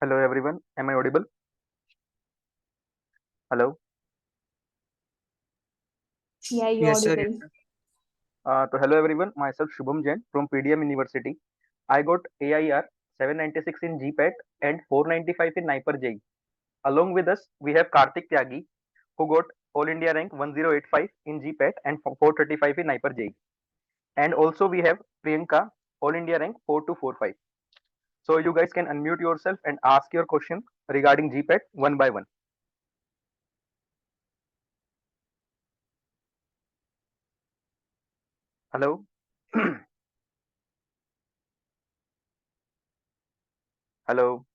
Hello everyone, am I audible? Hello. Yeah, you Yes, sir. audible. So hello everyone, myself Shubham Jain from PDM University. I got AIR 796 in GPAT and 495 in NIPER JEE. Along with us, we have Karthik Tyagi, who got All India rank 1085 in GPAT and 435 in NIPER JEE. And also we have Priyanka, All India rank 4245. So you guys can unmute yourself and ask your question regarding GPAT one by one. Hello. Hello.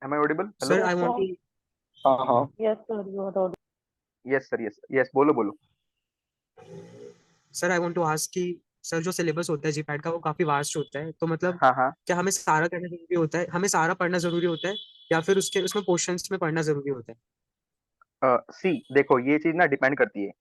Am I audible? Sir, Hello. Yes, I want sir. to, हाँ. Yes, sir. You are audible. Yes sir, yes बोलो बोलो. Sir I want to ask कि sir जो syllabus होता है GPAT का वो काफी वास्ट होता है, तो मतलब हाँ हाँ. क्या हमें सारा करना जरूरी होता है, हमें सारा पढ़ना जरूरी होता है, या फिर उसके उसमें पोर्शंस में पढ़ना जरूरी होता है? सी देखो ये चीज ना डिपेंड करती है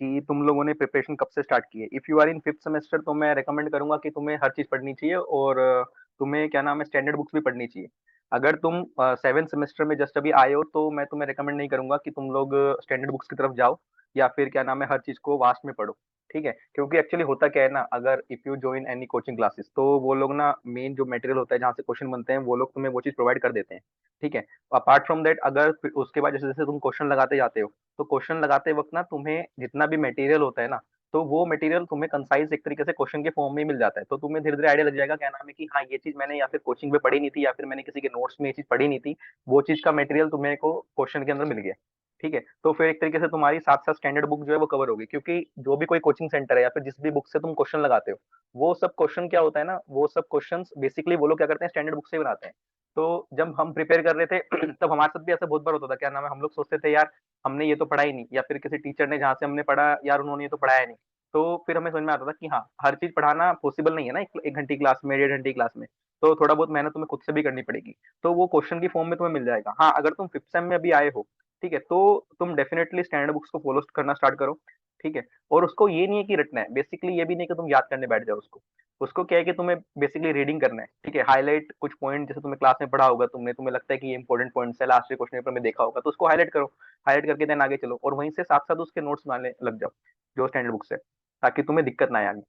कि तुम लोगों ने प्रिपरेशन कब से स्टार्ट की है. If you are in fifth semester तो मैं रेकमेंड करूंगा कि तुम्हें हर चीज पढ़नी चाहिए और तुम्हें क्या नाम है स्टैंडर्ड बुक्स भी पढ़नी चाहिए. अगर तुम सेवेंथ सेमेस्टर में जस्ट अभी आए हो तो मैं तुम्हें रेकमेंड नहीं करूंगा कि तुम लोग स्टैंडर्ड बुक्स की तरफ जाओ या फिर क्या नाम है हर चीज को वास्ट में पढ़ो. ठीक है, क्योंकि एक्चुअली होता क्या है ना, अगर if you join any coaching classes तो वो लोग ना मेन जो मटेरियल होता है जहाँ से क्वेश्चन बनते हैं वो लोग तुम्हें वो चीज प्रोवाइड कर देते हैं. ठीक है. अपार्ट फ्रॉम दैट अगर फिर उसके बाद जैसे जैसे तुम क्वेश्चन लगाते जाते हो तो क्वेश्चन लगाते वक्त ना तुम्हें जितना भी मटेरियल होता है ना तो वो मटेरियल तुम्हें कंसाइज एक तरीके से क्वेश्चन के फॉर्म में ही मिल जाता है. तो तुम्हें धीरे धीरे आइडिया लग जाएगा क्या नाम है कि हाँ ये चीज मैंने या फिर कोचिंग में पढ़ी नहीं थी या फिर मैंने किसी के नोट्स में ये चीज पढ़ी नहीं थी. वो चीज का मटेरियल तुम्हें को क्वेश्चन के अंदर मिल गया. ठीक है, तो फिर एक तरीके से तुम्हारी साथ साथ स्टैंडर्ड बुक जो है वो कवर होगी, क्योंकि जो भी कोई कोचिंग सेंटर है या फिर जिस भी बुक से तुम क्वेश्चन लगाते हो वो सब क्वेश्चन क्या होता है ना, वो सब क्वेश्चन बेसिकली वो लोग क्या करते हैं स्टैंडर्ड बुक से ही बनाते हैं. तो जब हम प्रिपेयर कर रहे थे तब हमारे साथ भी ऐसा बहुत बार होता था क्या नाम है हम लोग सोचते थे यार हमने ये तो पढ़ा ही नहीं, या फिर किसी टीचर ने जहाँ से हमने पढ़ा यार उन्होंने ये तो पढ़ाया नहीं. तो फिर हमें समझ में आता था कि हाँ हर चीज पढ़ाना पॉसिबल नहीं है ना एक घंटे क्लास में 1.5 घंटे क्लास में. तो थोड़ा बहुत मेहनत तुम्हें खुद से भी करनी पड़ेगी. तो वो क्वेश्चन की फॉर्म में तुम्हें मिल जाएगा. हाँ अगर तुम फिफ्थ सेम में अभी आए हो ठीक है तो तुम डेफिनेटली स्टैंडर्ड बुक्स को फॉलो करना स्टार्ट करो. ठीक है, और उसको ये नहीं है कि रटना है, बेसिकली ये भी नहीं कि तुम याद करने बैठ जाओ उसको. उसको क्या है कि तुम्हें बेसिकली रीडिंग करना है. ठीक है, हाईलाइट कुछ पॉइंट जैसे तुम्हें क्लास में पढ़ा होगा, तुमने तुम्हें लगता है कि ये इंपॉर्टेंट पॉइंट्स है लास्ट क्वेश्चन पेपर में देखा होगा तो उसको हाईलाइट करो. हाईलाइट करके देन आगे चलो और वहीं से साथ साथ उसके नोट्स बनाने लग जाओ जो स्टैंडर्ड बुक से, ताकि तुम्हें दिक्कत ना आए आगे.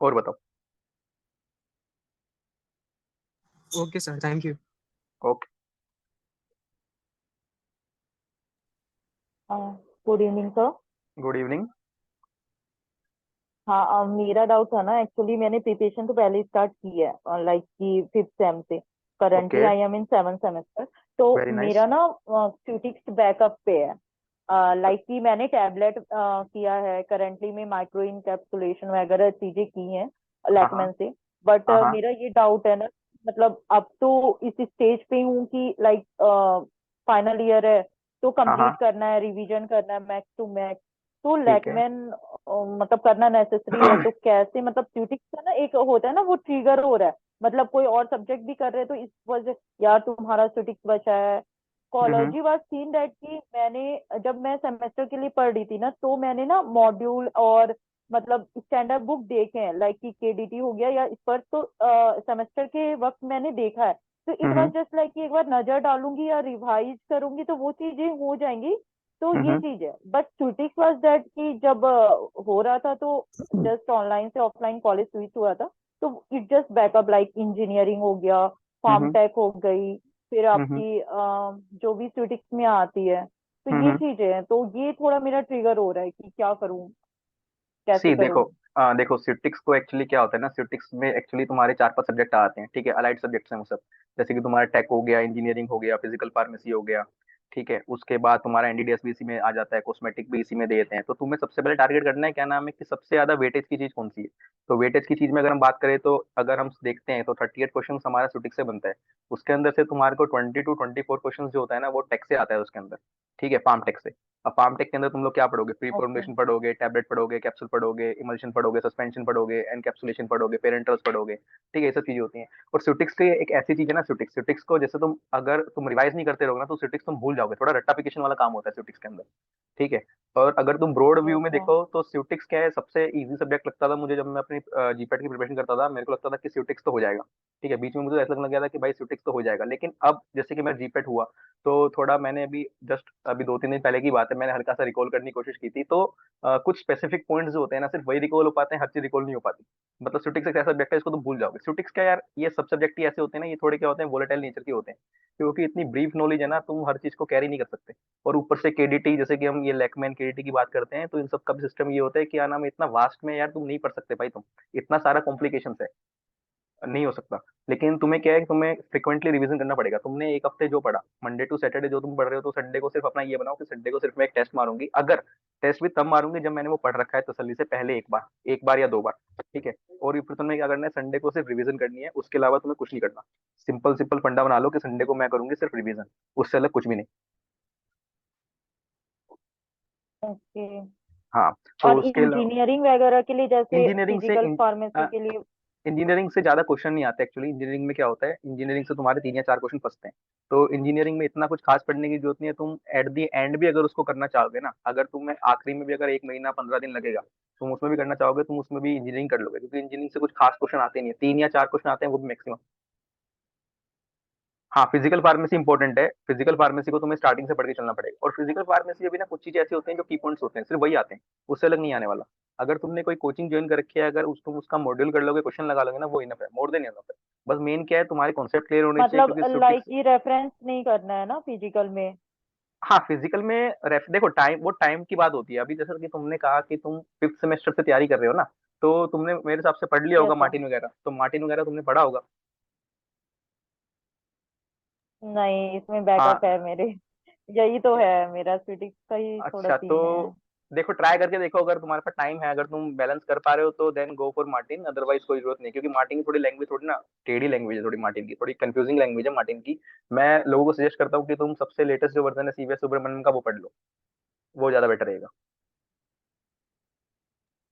और बताओ. Okay sir, thank you. Okay. Good evening sir. Good evening. हाँ, मेरा डाउट था ना, एक्चुअली मैंने प्रिपरेशन तो पहले स्टार्ट की है, लाइक कि फिफ्थ सेम से। Currently okay. I am in seven semester. तो वेरी नाइस. मेरा ना स्टैटिस्टिक्स बैकअप पे है। लाइक कि मैंने टैबलेट किया है, करंटली में माइक्रो इनकैप्सुलेशन वगैरह चीजें की हैं हाँ हाँ. लैकमेन से। बट हाँ हाँ. मेरा ये डाउट है ना, मतलब अब तो इस स्टेज पे हूँ कि लाइक फाइनल ईयर है, तो हाँ हाँ. कंप्लीट करना है, रिवीजन करना है मैक्स टू मैक्स। तो ठीक है. लैकमेन मतलब करना नेसेसरी है, तो कैसे, मतलब स्टैटिस्टिक्स का ना एक होता है ना, वो ट्रिगर हो रहा है। मतलब कोई और सब्जेक्ट भी कर रहे हैं तो इस वजह, यार तुम्हारा स्टैटिस्टिक्स बचा है। हम्म. कॉलोजी वाज सीन दैट कि मैंने जब मैं सेमेस्टर के लिए पढ़ रही थी ना, तो मैंने ना मॉड्यूल और मतलब स्टैंडर्ड बुक देखे हैं, लाइक कि केडीटी हो गया या इस पर, तो सेमेस्टर के वक्त मैंने देखा है। तो it was hmm. Just like कि एक बार नजर डालूंगी या रिवाइज करूंगी तो वो चीजें हो जाएंगी। तो ये हम्म. चीज है, बट क्रिटिक वाज दैट कि जब हो रहा था तो जस्ट ऑनलाइन से ऑफलाइन कॉलेज स्विच हुआ था। तो it just backup like engineering हो गया, फार्म हम्म. टेक हो गई, फिर हम्म. आपकी जो भी स्टैटिस्टिक्स में आती है। तो ये हम्म. चीजें हैं, तो ये थोड़ा मेरा ट्रिगर हो रहा है कि क्या करूं, कैसे सी देखो. करूं। देखो सिटिक्स को एक्चुअली क्या होता है ना, सिटिक्स में एक्चुअली तुम्हारे 4-5 सब्जेक्ट आते हैं. ठीक है, अलाइड सब्जेक्ट्स हैं वो सब. जैसे कि तुम्हारा टेक हो गया, इंजीनियरिंग हो गया, फिजिकल फार्मेसी हो गया. ठीक है, उसके बाद तुम्हारा एनडीडीएस भी इसी में आ जाता है, कॉस्मेटिक भी इसी में दे देते हैं. तो तुम्हें सबसे पहले टारगेट करना है क्या नाम है कि सबसे ज्यादा वेटेज की चीज कौन सी है. तो वेटेज की चीज में अगर हम बात करें तो अगर हम देखते हैं तो 38 क्वेश्चन हमारा सिटिक्स से बनता है. उसके अंदर से तुम्हारे को 20 to 24 क्वेश्चन जो होता है ना वो टेक से आता है उसके अंदर. ठीक है, पाम टेक से. अब पाम टेक के अंदर तुम लोग क्या पढ़ोगे, प्री ओके। फॉर्मुलेशन पढ़ोगे, टैबलेट पढ़ोगे, कैप्सूल पढ़ोगे, इमल्शन पढ़ोगे, सस्पेंशन पढ़ोगे, एनकैप्सुलेशन पढ़ोगे, पेरेंटल्स पढ़ोगे. ठीक है, ये सब चीजें होती हैं. और सिटिक्स की एक ऐसी चीज है ना, सिटिक्स सिटिक्स को जैसे तुम अगर तुम रिवाइज नहीं करते रहोगे ना तो सिटिक्स तुम भूल जाओगे, थोड़ा रट्टाफिकेशन वाला काम होता है स्यूटिक्स के अंदर, ठीक है। और अगर तुम ब्रॉड व्यू में अच्छा। देखो तो स्यूटिक्स क्या है, सबसे इजी सब्जेक्ट लगता था मुझे जब मैं अपनी जीपैट की प्रिपरेशन करता था, मेरे को लगता था कि स्यूटिक्स तो हो जाएगा, ठीक है। बीच में मुझे ऐसा लगने लग गया था कि भाई स्यूटिक्स तो हो जाएगा, लेकिन अब जैसे कि मैं जीपैट हुआ, तो थोड़ा मैंने अभी जस्ट अभी 2-3 दिन पहले की बात है, मैंने हल्का सा रिकॉल करने की कोशिश की थी, तो कुछ स्पेसिफिक पॉइंट्स जो होते हैं ना, सिर्फ वही रिकॉल हो पाते हैं, हर चीज रिकॉल नहीं हो पाती। मतलब स्यूटिक्स एक ऐसा सब्जेक्ट है, इसको तुम भूल जाओगे। स्यूटिक्स क्या यार, ये सब सब्जेक्ट ही ऐसे होते हैं ना, ये थोड़े क्या होते हैं, वोलेटाइल नेचर के होते हैं, क्योंकि इतनी ब्रीफ नॉलेज है ना, तुम हर चीज को कैरी नहीं कर सकते। और ऊपर से केडीटी, जैसे कि हम ये लैकमैन केडीटी की बात करते हैं, तो इन सब का भी सिस्टम ये होता है कि क्या नाम है, इतना वास्ट में यार तुम नहीं पढ़ सकते भाई, तुम इतना सारा कॉम्प्लिकेशन है, नहीं हो सकता। लेकिन तुम्हें क्या है कि तुम्हें फ्रिक्वेंटली रिवीजन करना पड़ेगा। तुमने एक हफ्ते जो पढ़ा, मंडे टू सैटरडे जो तुम पढ़ रहे हो, तो संडे को सिर्फ अपना ये बनाओ कि संडे को सिर्फ मैं एक टेस्ट मारूंगी। अगर टेस्ट भी तब मारूंगी जब मैंने वो पढ़ रखा है तसल्ली से पहले, एक बार या 2 बार, ठीक है। और ये फिर तुम्हें क्या करना है, संडे को सिर्फ रिवीजन करनी है, उसके अलावा तुम्हें कुछ नहीं करना। सिंपल सिंपल फंडा बना लो कि संडे को मैं करूंगी सिर्फ रिवीजन, उससे अलग कुछ भी नहीं। ओके। हाँ, तो और उसके अलावा इंजीनियरिंग वगैरह के लिए जैसे इंजीनियरिंग से फिजिकल फार्मेसी के लिए। इंजीनियरिंग से ज्यादा क्वेश्चन नहीं आते एक्चुअली। इंजीनियरिंग में क्या होता है, इंजीनियरिंग से तुम्हारे 3 या 4 क्वेश्चन फंसते हैं। तो इंजीनियरिंग में इतना कुछ खास पढ़ने की जरूरत नहीं है। तुम एट दी एंड भी अगर उसको करना चाहोगे ना, अगर तुम्हें आखिरी में भी अगर 1 महीना 15 दिन लगेगा, तुम उसमें भी करना चाहोगे, तुम उसमें भी इंजीनियरिंग कर लोगे, क्योंकि इंजीनियरिंग से कुछ खास क्वेश्चन आते नहीं है, 3 या 4 क्वेश्चन आते हैं वो भी मैक्सिमम। हाँ, फिजिकल फार्मेसी इंपॉर्टेंट है। फिजिकल फार्मेसी को तुम्हें स्टार्टिंग से पढ़ के चलना पड़ेगा। और फिजिकल फार्मेसी अभी ना कुछ चीजें ऐसी होती हैं जो की पॉइंट्स होते हैं, सिर्फ वही आते हैं, उससे अलग नहीं आने वाला। अगर तुमने कोई कोचिंग ज्वाइन कर रखी है, अगर तुम उसका मॉड्यूल कर लोगे, क्वेश्चन लगा लोगे ना, वो इनफ है, मोर देन इनफ है। बस मेन क्या है, तुम्हारे कॉन्सेप्ट क्लियर होने चाहिए, मतलब क्योंकि लाइक स्टैटिस्टिक्स। ये रेफरेंस नहीं करना है ना फिजिकल में। हाँ, फिजिकल में देखो टाइम, वो टाइम की बात होती है। अभी जैसे कि तुमने कहा कि तुम 5th सेमेस्टर से तैयारी कर रहे हो ना, तो तुमने मेरे हिसाब से पढ़ लिया होगा यस सर। मार्टिन वगैरह, तो मार्टिन वगैरह तुमने पढ़ा होगा। नहीं, इसमें बैकअप हाँ। है मेरे। यही तो है, मेरा फिजिक्स का ही थोड़ा अच्छा, तो सीन है। देखो ट्राई करके देखो, अगर तुम्हारे पास टाइम है, अगर तुम बैलेंस कर पा रहे हो, तो then go for Martin, otherwise कोई जरूरत नहीं। क्योंकि मार्टिन की थोड़ी लैंग्वेज थोड़ी ना टेढ़ी लैंग्वेज है, थोड़ी मार्टिन की थोड़ी कंफ्यूजिंग लैंग्वेज है मार्टिन की। मैं लोगों को सजेस्ट करता हूँ कि तुम सबसे लेटेस्ट जो वर्जन है सीवीएस सुब्रमण्यम का, वो पढ़ लो, वो ज्यादा बेटर रहेगा।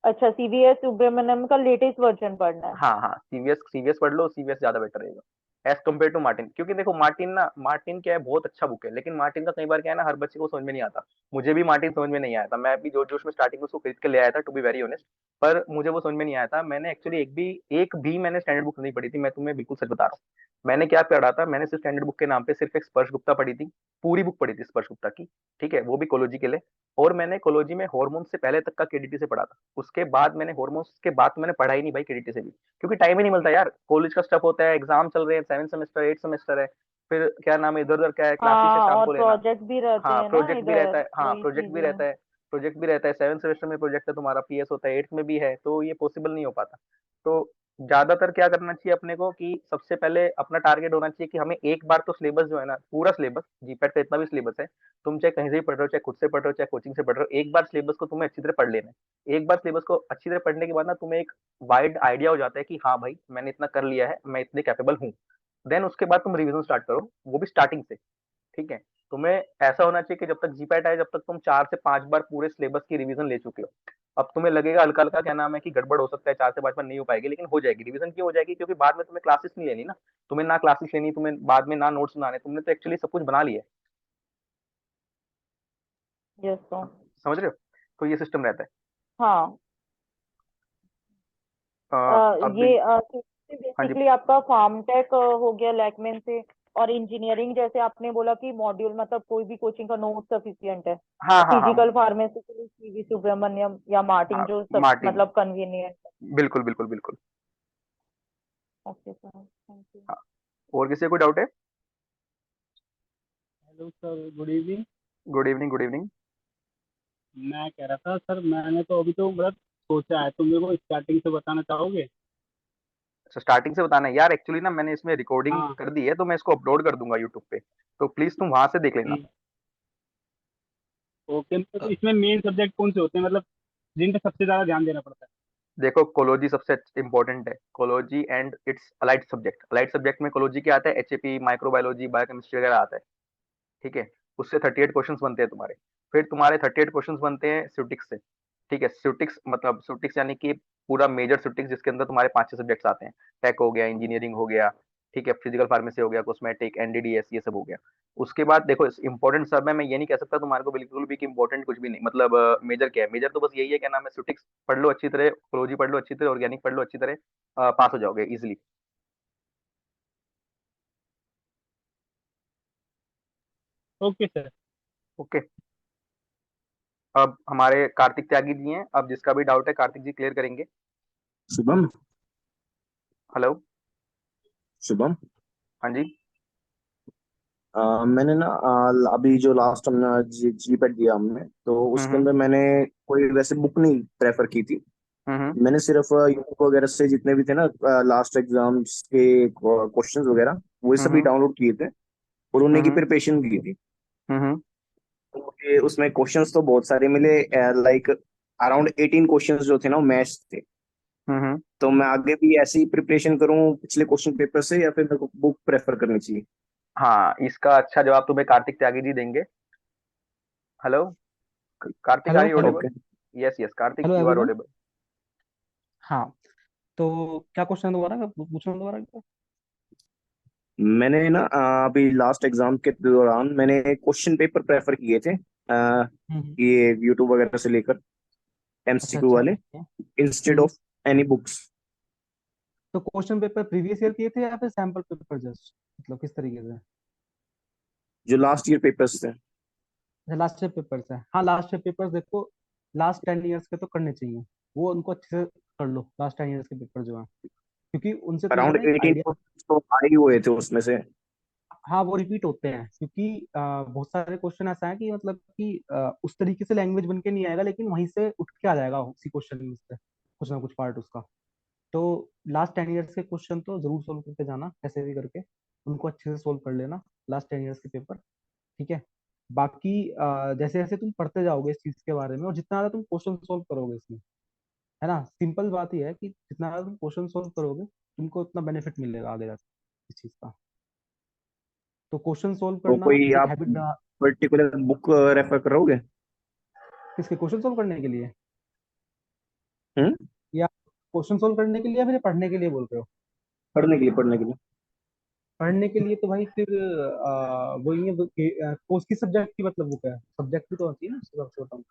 अच्छा, सीवीएस सुब्रमण्यम का लेटेस्ट वर्जन पढ़ना है। हाँ हाँ, सीवीएस सीवीएस पढ़ लो, सीवीएस ज्यादा बेटर रहेगा एज कम्पेयर टू मार्टिन। क्योंकि देखो मार्टिन ना, मार्टिन क्या है, बहुत अच्छा बुक है, लेकिन मार्टिन का कई बार क्या है ना, हर बच्चे को समझ में नहीं आता। मुझे भी मार्टिन समझ में नहीं आया था, मैं भी जोश जोश में स्टार्टिंग में उसको खरीद के ले आया था, टू बी वेरी ऑनेस्ट। पर मुझे वो समझ में नहीं आया था। मैंने एक्चुअली एक भी मैंने स्टैंडर्ड बुक नहीं पढ़ी थी, मैं तुम्हें बिल्कुल सच बता रहा हूँ। मैंने क्या पढ़ा था, मैंने सिर्फ स्टैंडर्ड बुक के नाम पे सिर्फ एक स्पर्श गुप्ता पढ़ी थी, पूरी बुक पढ़ी थी स्पर्श गुप्ता की, ठीक है, वो भी कोलोजी के लिए। और मैंने कोलोजी में हार्मोन से पहले तक का केडीटी से पढ़ा था। उसके बाद मैंने हार्मोन्स के बाद तो मैंने पढ़ा ही नहीं भाई केडीटी से भी, क्योंकि टाइम ही नहीं मिलता यार, कॉलेज का स्टफ होता है, एग्जाम चल रहे हैं, 7 सेमेस्टर 8 सेमेस्टर है, फिर क्या नाम है, इधर उधर क्या है, क्लासेस है हाँ, शाम और को लेना। प्रोजेक्ट भी रहते हाँ, हैं ना प्रोजेक्ट भी रहता इधर, है, हाँ वही प्रोजेक्ट भी चीजें। रहता है, प्रोजेक्ट भी रहता है, 7 सेमेस्टर में प्रोजेक्ट है तुम्हारा, पीएस होता है, 8th में भी है, तो ये पॉसिबल नहीं हो पाता। तो ज्यादातर क्या करना चाहिए अपने को, कि सबसे पहले अपना टारगेट होना चाहिए कि हमें एक बार तो सिलेबस जो है ना, पूरा सिलेबस, जीपैट का इतना भी सिलेबस है, तुम चाहे कहीं से भी पढ़ रहे हो, चाहे खुद से पढ़ रहे हो, चाहे कोचिंग से पढ़ रहे हो, एक बार सिलेबस को तुम्हें अच्छी तरह पढ़ लेना है। एक बार सिलेबस को अच्छी तरह पढ़ने के बाद ना, तुम्हें एक वाइड आइडिया हो जाता है कि हाँ भाई मैंने इतना कर लिया है, मैं इतने कैपेबल हूँ। देन उसके बाद तुम रिवीजन स्टार्ट करो, वो भी स्टार्टिंग से, ठीक है। तुम्हें ऐसा होना चाहिए कि जब तक जीपैट आए, जब तक तुम 4 से 5 बार पूरे सिलेबस की रिवीजन ले चुके हो। अब तुम्हें लगेगा हल्का हल्का क्या नाम है कि गड़बड़ हो सकता है, 4 से 5 बार नहीं हो पाएगी, लेकिन हो जाएगी। रिवीजन क्यों हो जाएगी, क्योंकि बाद में तुम्हें क्लासेस नहीं लेनी ना, तुम्हें ना क्लासेस लेनी, तुम्हें बाद में ना नोट्स बनाने, तुमने तो एक्चुअली सब कुछ बना लिया है। यस तो। समझ रहे हो, तो ये सिस्टम रहता है। हाँ। अभी। ये हाँ जी। बेसिकली आपका फार्म टेक हो गया लैकमेन से। और इंजीनियरिंग जैसे आपने बोला कि मॉड्यूल मतलब कोई भी कोचिंग का नोट सफिशिएंट है। हाँ हाँ हाँ। फिजिकल फार्मेसी के लिए सीवी सुब्रमण्यम या मार्टिन हाँ, जो सब मार्टिन, मतलब कन्वीनियंट है। बिल्कुल बिल्कुल बिल्कुल। Okay sir, thank you. हाँ, और किसी को कोई डाउट है? Hello sir, good evening. Good evening, good evening. मैं कह रहा था सर, मैंने तो अभी तो मतलब सोचा है, तुम मेरे को स्टार्टिंग से बताना चाहोगे? अच्छा, स्टार्टिंग से बताना है यार, एक्चुअली ना मैंने इसमें रिकॉर्डिंग हाँ। कर दी है, तो मैं इसको अपलोड कर दूंगा यूट्यूब पे, तो प्लीज तुम वहां से देख लेना। हम्म, ओके, तो इसमें मेन सब्जेक्ट कौन से होते हैं, मतलब जिन पे सबसे ज्यादा ध्यान देना पड़ता देखो कोलोजी सबसे इंपॉर्टेंट है, कोलोजी and its allied subject. Allied subject में कोलोजी क्या आता है, एचएपी, माइक्रोबायोलॉजी, बायोकेमिस्ट्री वगैरह आता है, ठीक है। उससे 38 क्वेश्चंस बनते हैं तुम्हारे। फिर तुम्हारे 38 क्वेश्चंस बनते हैं स्यूटिक्स से, ठीक है। स्यूटिक्स मतलब स्यूटिक्स यानी कि पूरा मेजर स्यूटिक्स, जिसके अंदर तुम्हारे 5-6 सब्जेक्ट्स आते हैं, टेक हो गया, इंजीनियरिंग हो गया, ठीक है, फिजिकल फार्मेसी हो गया, कॉस्मेटिक, एनडीडीएस, ये सब हो गया। उसके बाद देखो इंपॉर्टेंट सब है, मैं ये नहीं कह सकता तुम्हारे को बिल्कुल भी कि इंपॉर्टेंट कुछ भी नहीं, मतलब मेजर क्या है, मेजर तो बस यही है, क्या नाम है, सुटिक्स पढ़ लो अच्छी तरह, कोलॉजी पढ़ लो अच्छी तरह, ऑर्गेनिक पढ़ लो अच्छी तरह, पास हो जाओगे इजिली। Okay sir. ओके। अब हमारे कार्तिक त्यागी जी हैं, अब जिसका भी डाउट है कार्तिक जी क्लियर करेंगे। शुभम। हेलो। शुभम। हाँ जी। मैंने ना अभी जो लास्ट हमने जी पैट दिया हमने, तो उसके हम्म। अंदर मैंने कोई वैसे बुक नहीं प्रेफर की थी। हम्म। मैंने सिर्फ यूट्यूब वगैरह से जितने भी थे ना लास्ट एग्जाम्स के क्वेश्चंस वगैरह, वो सभी हम्म। डाउनलोड किए थे और उन्हीं की हम्म। प्रिपरेशन की थी। हम्म। तो मुझे उसमें क्वेश्चंस तो बहुत सारे मिले, लाइक अराउंड 18 क्वेश्चंस जो थे ना वो मैथ्स थे। हम्म। तो मैं आगे भी ऐसी ही प्रिपरेशन करूं पिछले क्वेश्चन पेपर से, या फिर मेरे को बुक प्रेफर करनी चाहिए? हाँ, इसका अच्छा जवाब तुम्हें कार्तिक त्यागी जी देंगे। Hello. Kartik, are hello you hello. Audible? Yes yes Kartik, hello you are everyone. Audible. हाँ, तो क्या क्वेश्चन है दोबारा, पूछना दोबारा एक बार। मैंने ना अभी लास्ट एग्जाम के दौरान मैंने क्वेश्चन पेपर प्रेफर किए थे, ये यूट्यूब वगैरह से लेकर अच्छा एमसीक्यू अच्छा। वाले, instead hmm of any books. तो क्वेश्चन पेपर प्रीवियस ईयर किए थे या फिर सैम्पल पेपर जस्ट, मतलब किस तरीके से? जो लास्ट ईयर पेपर्स थे। लास्ट ईयर पेपर्स है, हाँ लास्ट ईयर पेपर्स देखो, लास्ट 10 ईयर्स के तो करने चाहिए, वो उनको अच्छे से कर लो लास्ट 10 ईयर्स के पेपर जो है, क्योंकि उनसे तुम्हें अराउंड ना एक 18 आइडिया। तो आ ही हुए थे उसमें से। हाँ वो रिपीट होते हैं, क्योंकि बहुत सारे क्वेश्चन ऐसा है कि मतलब कि उस तरीके से लैंग्वेज बन के नहीं आएगा, लेकिन वहीं से उठ के आ जाएगा उसी क्वेश्चन में से कुछ ना कुछ पार्ट उसका। तो लास्ट 10 ईयर्स के क्वेश्चन तो जरूर सोल्व करके जाना, कैसे भी करके उनको अच्छे से सोल्व कर लेना, लास्ट 10 ईयर्स के पेपर। ठीक है। बाकी जैसे जैसे तुम पढ़ते जाओगे इस चीज के बारे में, और जितना ज्यादा तुम क्वेश्चन सोल्व करोगे इसमें, है ना, सिंपल बात ही है कि जितना ज्यादा तुम क्वेश्चन सोल्व करोगे तुमको उतना बेनिफिट मिलेगा आगे जाके इस चीज का। तो क्वेश्चन सोल्व तो करना कोई एक आप हैबिट बना। पर्टिकुलर बुक रेफर करोगे? किसके क्वेश्चन सोल्व करने के लिए, हम्म। या क्वेश्चन सोल्व करने के लिए, या फिर पढ़ने के लिए बोल रहे हो? पढ़ने के लिए, पढ़ने के लिए। पढ़ने के लिए तो भाई फिर वही है कोर्स की सब्जेक्ट की मतलब बुक है, सब्जेक्ट भी तो होती है ना उसके हिसाब से बताऊं।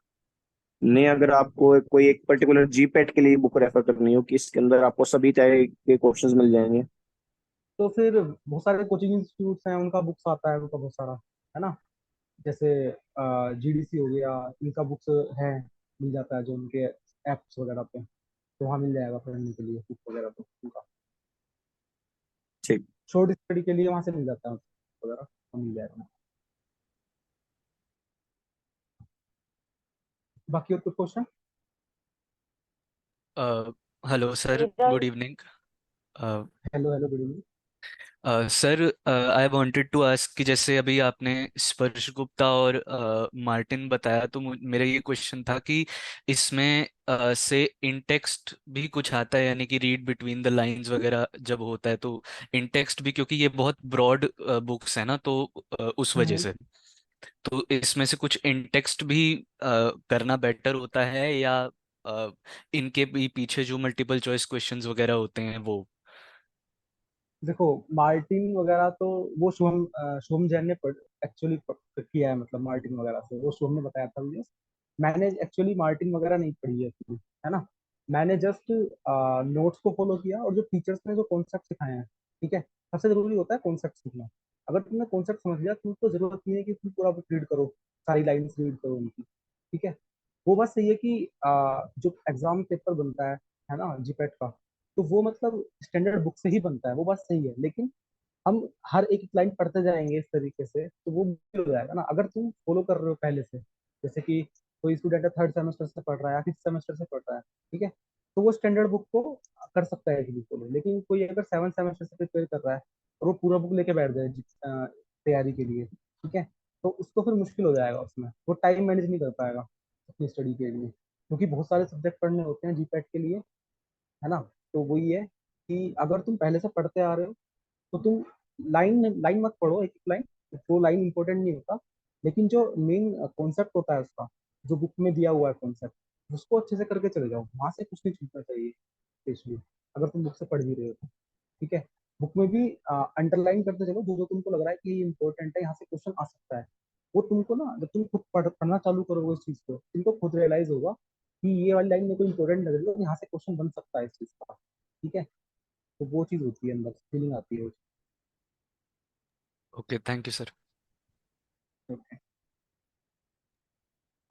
नहीं, अगर आपको कोई एक पर्टिकुलर जी पैट के लिए बुक रेफर करनी हो कि इसके अंदर आपको सभी तरह के क्वेश्चंस मिल जाएंगे। तो फिर बहुत सारे कोचिंग इंस्टीट्यूट्स हैं, उनका बुक्स आता है उनका बहुत सारा, है ना, जैसे जीडीसी हो गया, इनका बुक्स है, मिल जाता है जो उनके एप्स वगैरह पे, तो वहाँ मिल जाएगा पढ़ने के लिए बुक वगैरह तो उनका, ठीक। शॉर्ट स्टडी के लिए वहाँ से मिल जाता है वगैरह, तो मिल जाएगा। बाकी और कुछ क्वेश्चन? हेलो सर, मेरा good evening. Hello hello good evening. Sir, I wanted to ask कि जैसे अभी आपने स्पर्श गुप्ता और मार्टिन बताया, तो मेरा ये क्वेश्चन था कि इसमें से इन टेक्स्ट भी कुछ आता है, यानी कि रीड बिटवीन द लाइंस वगैरह जब होता है, तो इन टेक्स्ट भी, क्योंकि ये बहुत ब्रॉड बुक्स है ना, तो उस वजह हम्म। से, तो इसमें से कुछ इन टेक्स्ट भी करना बेटर होता है, या इनके भी पीछे जो मल्टीपल चॉइस क्वेश्चंस वगैरह होते हैं वो? देखो मार्टिन वगैरह तो वो शुभम जैन ने एक्चुअली किया है, मतलब मार्टिन वगैरह से वो शुभम ने बताया था मुझे। मैंने एक्चुअली मार्टिन वगैरह नहीं पढ़ी है actually, है ना। मैंने जस्ट नोट्स को फॉलो किया, और जो टीचर्स ने जो कॉन्सेप्ट सिखाए हैं, ठीक है, सबसे जरूरी होता है कॉन्सेप्ट सीखना। अगर तुमने कॉन्सेप्ट समझ लिया, तुमको जरूरत नहीं है कि तुम पूरा बुक रीड करो, सारी लाइन्स रीड करो उनकी। ठीक है। वो बात सही है कि जो एग्जाम पेपर बनता है ना जीपैट का, तो वो मतलब स्टैंडर्ड बुक से ही बनता है, वो बात सही है, लेकिन हम हर एक एक लाइन पढ़ते जाएंगे इस तरीके से तो वो मुश्किल हो जाएगा ना, अगर तुम फॉलो कर रहे हो पहले से। जैसे कि कोई स्टूडेंट है थर्ड सेमेस्टर से पढ़ रहा है या फिफ्थ सेमेस्टर से पढ़ रहा है, ठीक है, तो वो स्टैंडर्ड बुक को कर सकता है कि फॉलो, लेकिन कोई अगर सेवन सेमेस्टर से प्रिपेयर कर रहा है और वो पूरा बुक लेके बैठ जाए तैयारी के लिए, ठीक है, तो उसको फिर मुश्किल हो जाएगा, उसमें वो टाइम मैनेज नहीं कर पाएगा अपनी स्टडी के लिए, क्योंकि बहुत सारे सब्जेक्ट पढ़ने होते हैं जीपैट के लिए, है ना। तो वही है कि अगर तुम पहले से पढ़ते आ रहे हो, तो तुम लाइन लाइन मत पढ़ो एक एक लाइन, वो लाइन इंपॉर्टेंट नहीं होता, लेकिन जो मेन कॉन्सेप्ट होता है उसका, जो बुक में दिया हुआ है कॉन्सेप्ट, उसको अच्छे से करके चले जाओ, वहां से कुछ नहीं छूटना चाहिए स्पेशली, अगर तुम बुक से पढ़ भी रहे हो तो। ठीक है। बुक में भी अंडरलाइन करते चलो जो जो तुमको लग रहा है कि ये इंपॉर्टेंट है, यहाँ से क्वेश्चन आ सकता है। वो तुमको ना, जब तुम खुद पढ़ना चालू करोगे इस चीज को, तुमको खुद रियलाइज होगा कि ये वाली लाइन मेरे को इंपॉर्टेंट लग रही है और यहाँ से क्वेश्चन बन सकता है इस चीज का। ठीक है, तो वो चीज होती है, अंदर फीलिंग आती है। Okay, thank you sir.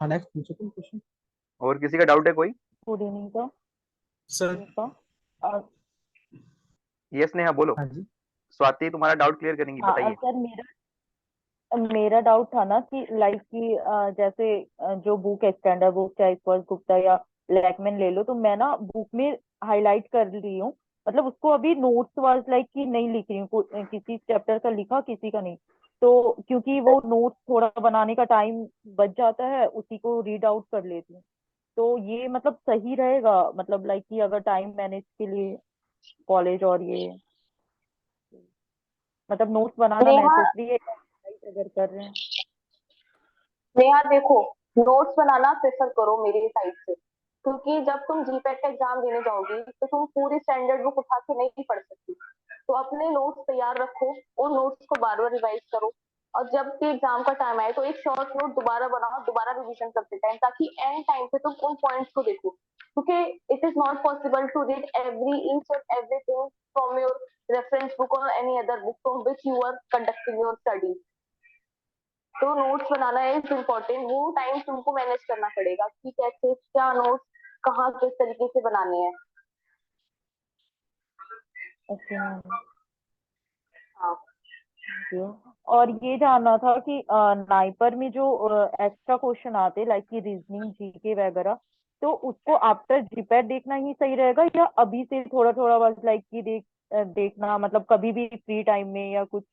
हाँ, नेक्स्ट पूछो तुम क्वेश्चन। और किसी का डाउट है कोई? गुड इवनिंग का सर। का यस नेहा बोलो। हाँ जी। स्वाति तुम्हारा डाउट क्लियर करेंगी, हाँ बताइए। सर, मेरा डाउट था ना कि लाइक कि जैसे जो बुक है, स्टैंडर्ड बुक चाहे स्पर्श गुप्ता या लैकमैन ले लो, तो मैं ना बुक में हाईलाइट कर रही हूँ, मतलब उसको अभी नोट्स वाइज लाइक कि नहीं लिख रही हूँ, किसी चैप्टर का लिखा किसी का नहीं। तो क्योंकि वो नोट्स थोड़ा बनाने का टाइम बच जाता है, उसी को रीड आउट कर लेती हूँ। तो ये मतलब सही रहेगा, मतलब लाइक कि अगर टाइम मैनेज के लिए कॉलेज और ये मतलब नोट्स बनाना नेहा नेसेसरी है अगर कर रहे हैं? नेहा देखो, नोट्स बनाना प्रेफर करो मेरी साइड से, क्योंकि जब तुम जीपैट का एग्जाम देने जाओगी तो तुम पूरी स्टैंडर्ड बुक उठा के नहीं पढ़ सकती। तो अपने नोट्स तैयार रखो, उन नोट्स को बार बार रिवाइज करो, और जब भी एग्जाम का टाइम आए तो एक शॉर्ट नोट दोबारा बनाओ, दोबारा रिवीजन करते टाइम, ताकि एंड टाइम पे तुम उन पॉइंट्स को देखो, क्योंकि it is not possible to read every each and everything from your reference book और any other book from which you are conducting your study. तो नोट्स बनाना इज इम्पोर्टेंट, वो टाइम तुमको मैनेज करना पड़ेगा कि कैसे क्या नोट्स कहाँ किस तरीके से बनाने हैं। ओके मैम, हाँ। Thank you. और ये जानना था कि नाइपर में जो एक्स्ट्रा क्वेश्चन आते लाइक कि रीजनिंग जीके वगैरह, तो उसको आफ्टर जीपैट देखना ही सही रहेगा या अभी से थोड़ा थोड़ा बस लाइक कि देखना, मतलब कभी भी फ्री टाइम में या कुछ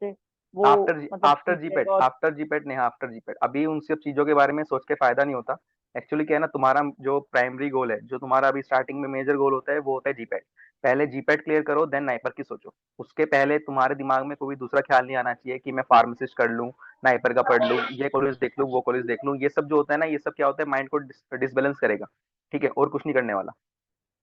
वो मतलब ठीक रहेगा? और after GPAT Neha, after GPAT अभी उन सब चीजों के बारे में सोच के फायदा नहीं होता। एक्चुअली क्या है ना, तुम्हारा जो प्राइमरी गोल है, जो तुम्हारा अभी स्टार्टिंग में मेजर गोल होता है, वो होता है जीपेट। पहले जीपेट क्लियर करो, देन नाइपर की सोचो। उसके पहले तुम्हारे दिमाग में कोई दूसरा ख्याल नहीं आना चाहिए कि मैं फार्मासिस्ट कर लूं, नाइपर का पढ़ लूं, ये कॉलेज देख लूं, वो कॉलेज देख लूं। ये सब जो होता है ना, ये सब क्या होता है, माइंड को डिसबैलेंस करेगा। ठीक है, और कुछ नहीं करने वाला।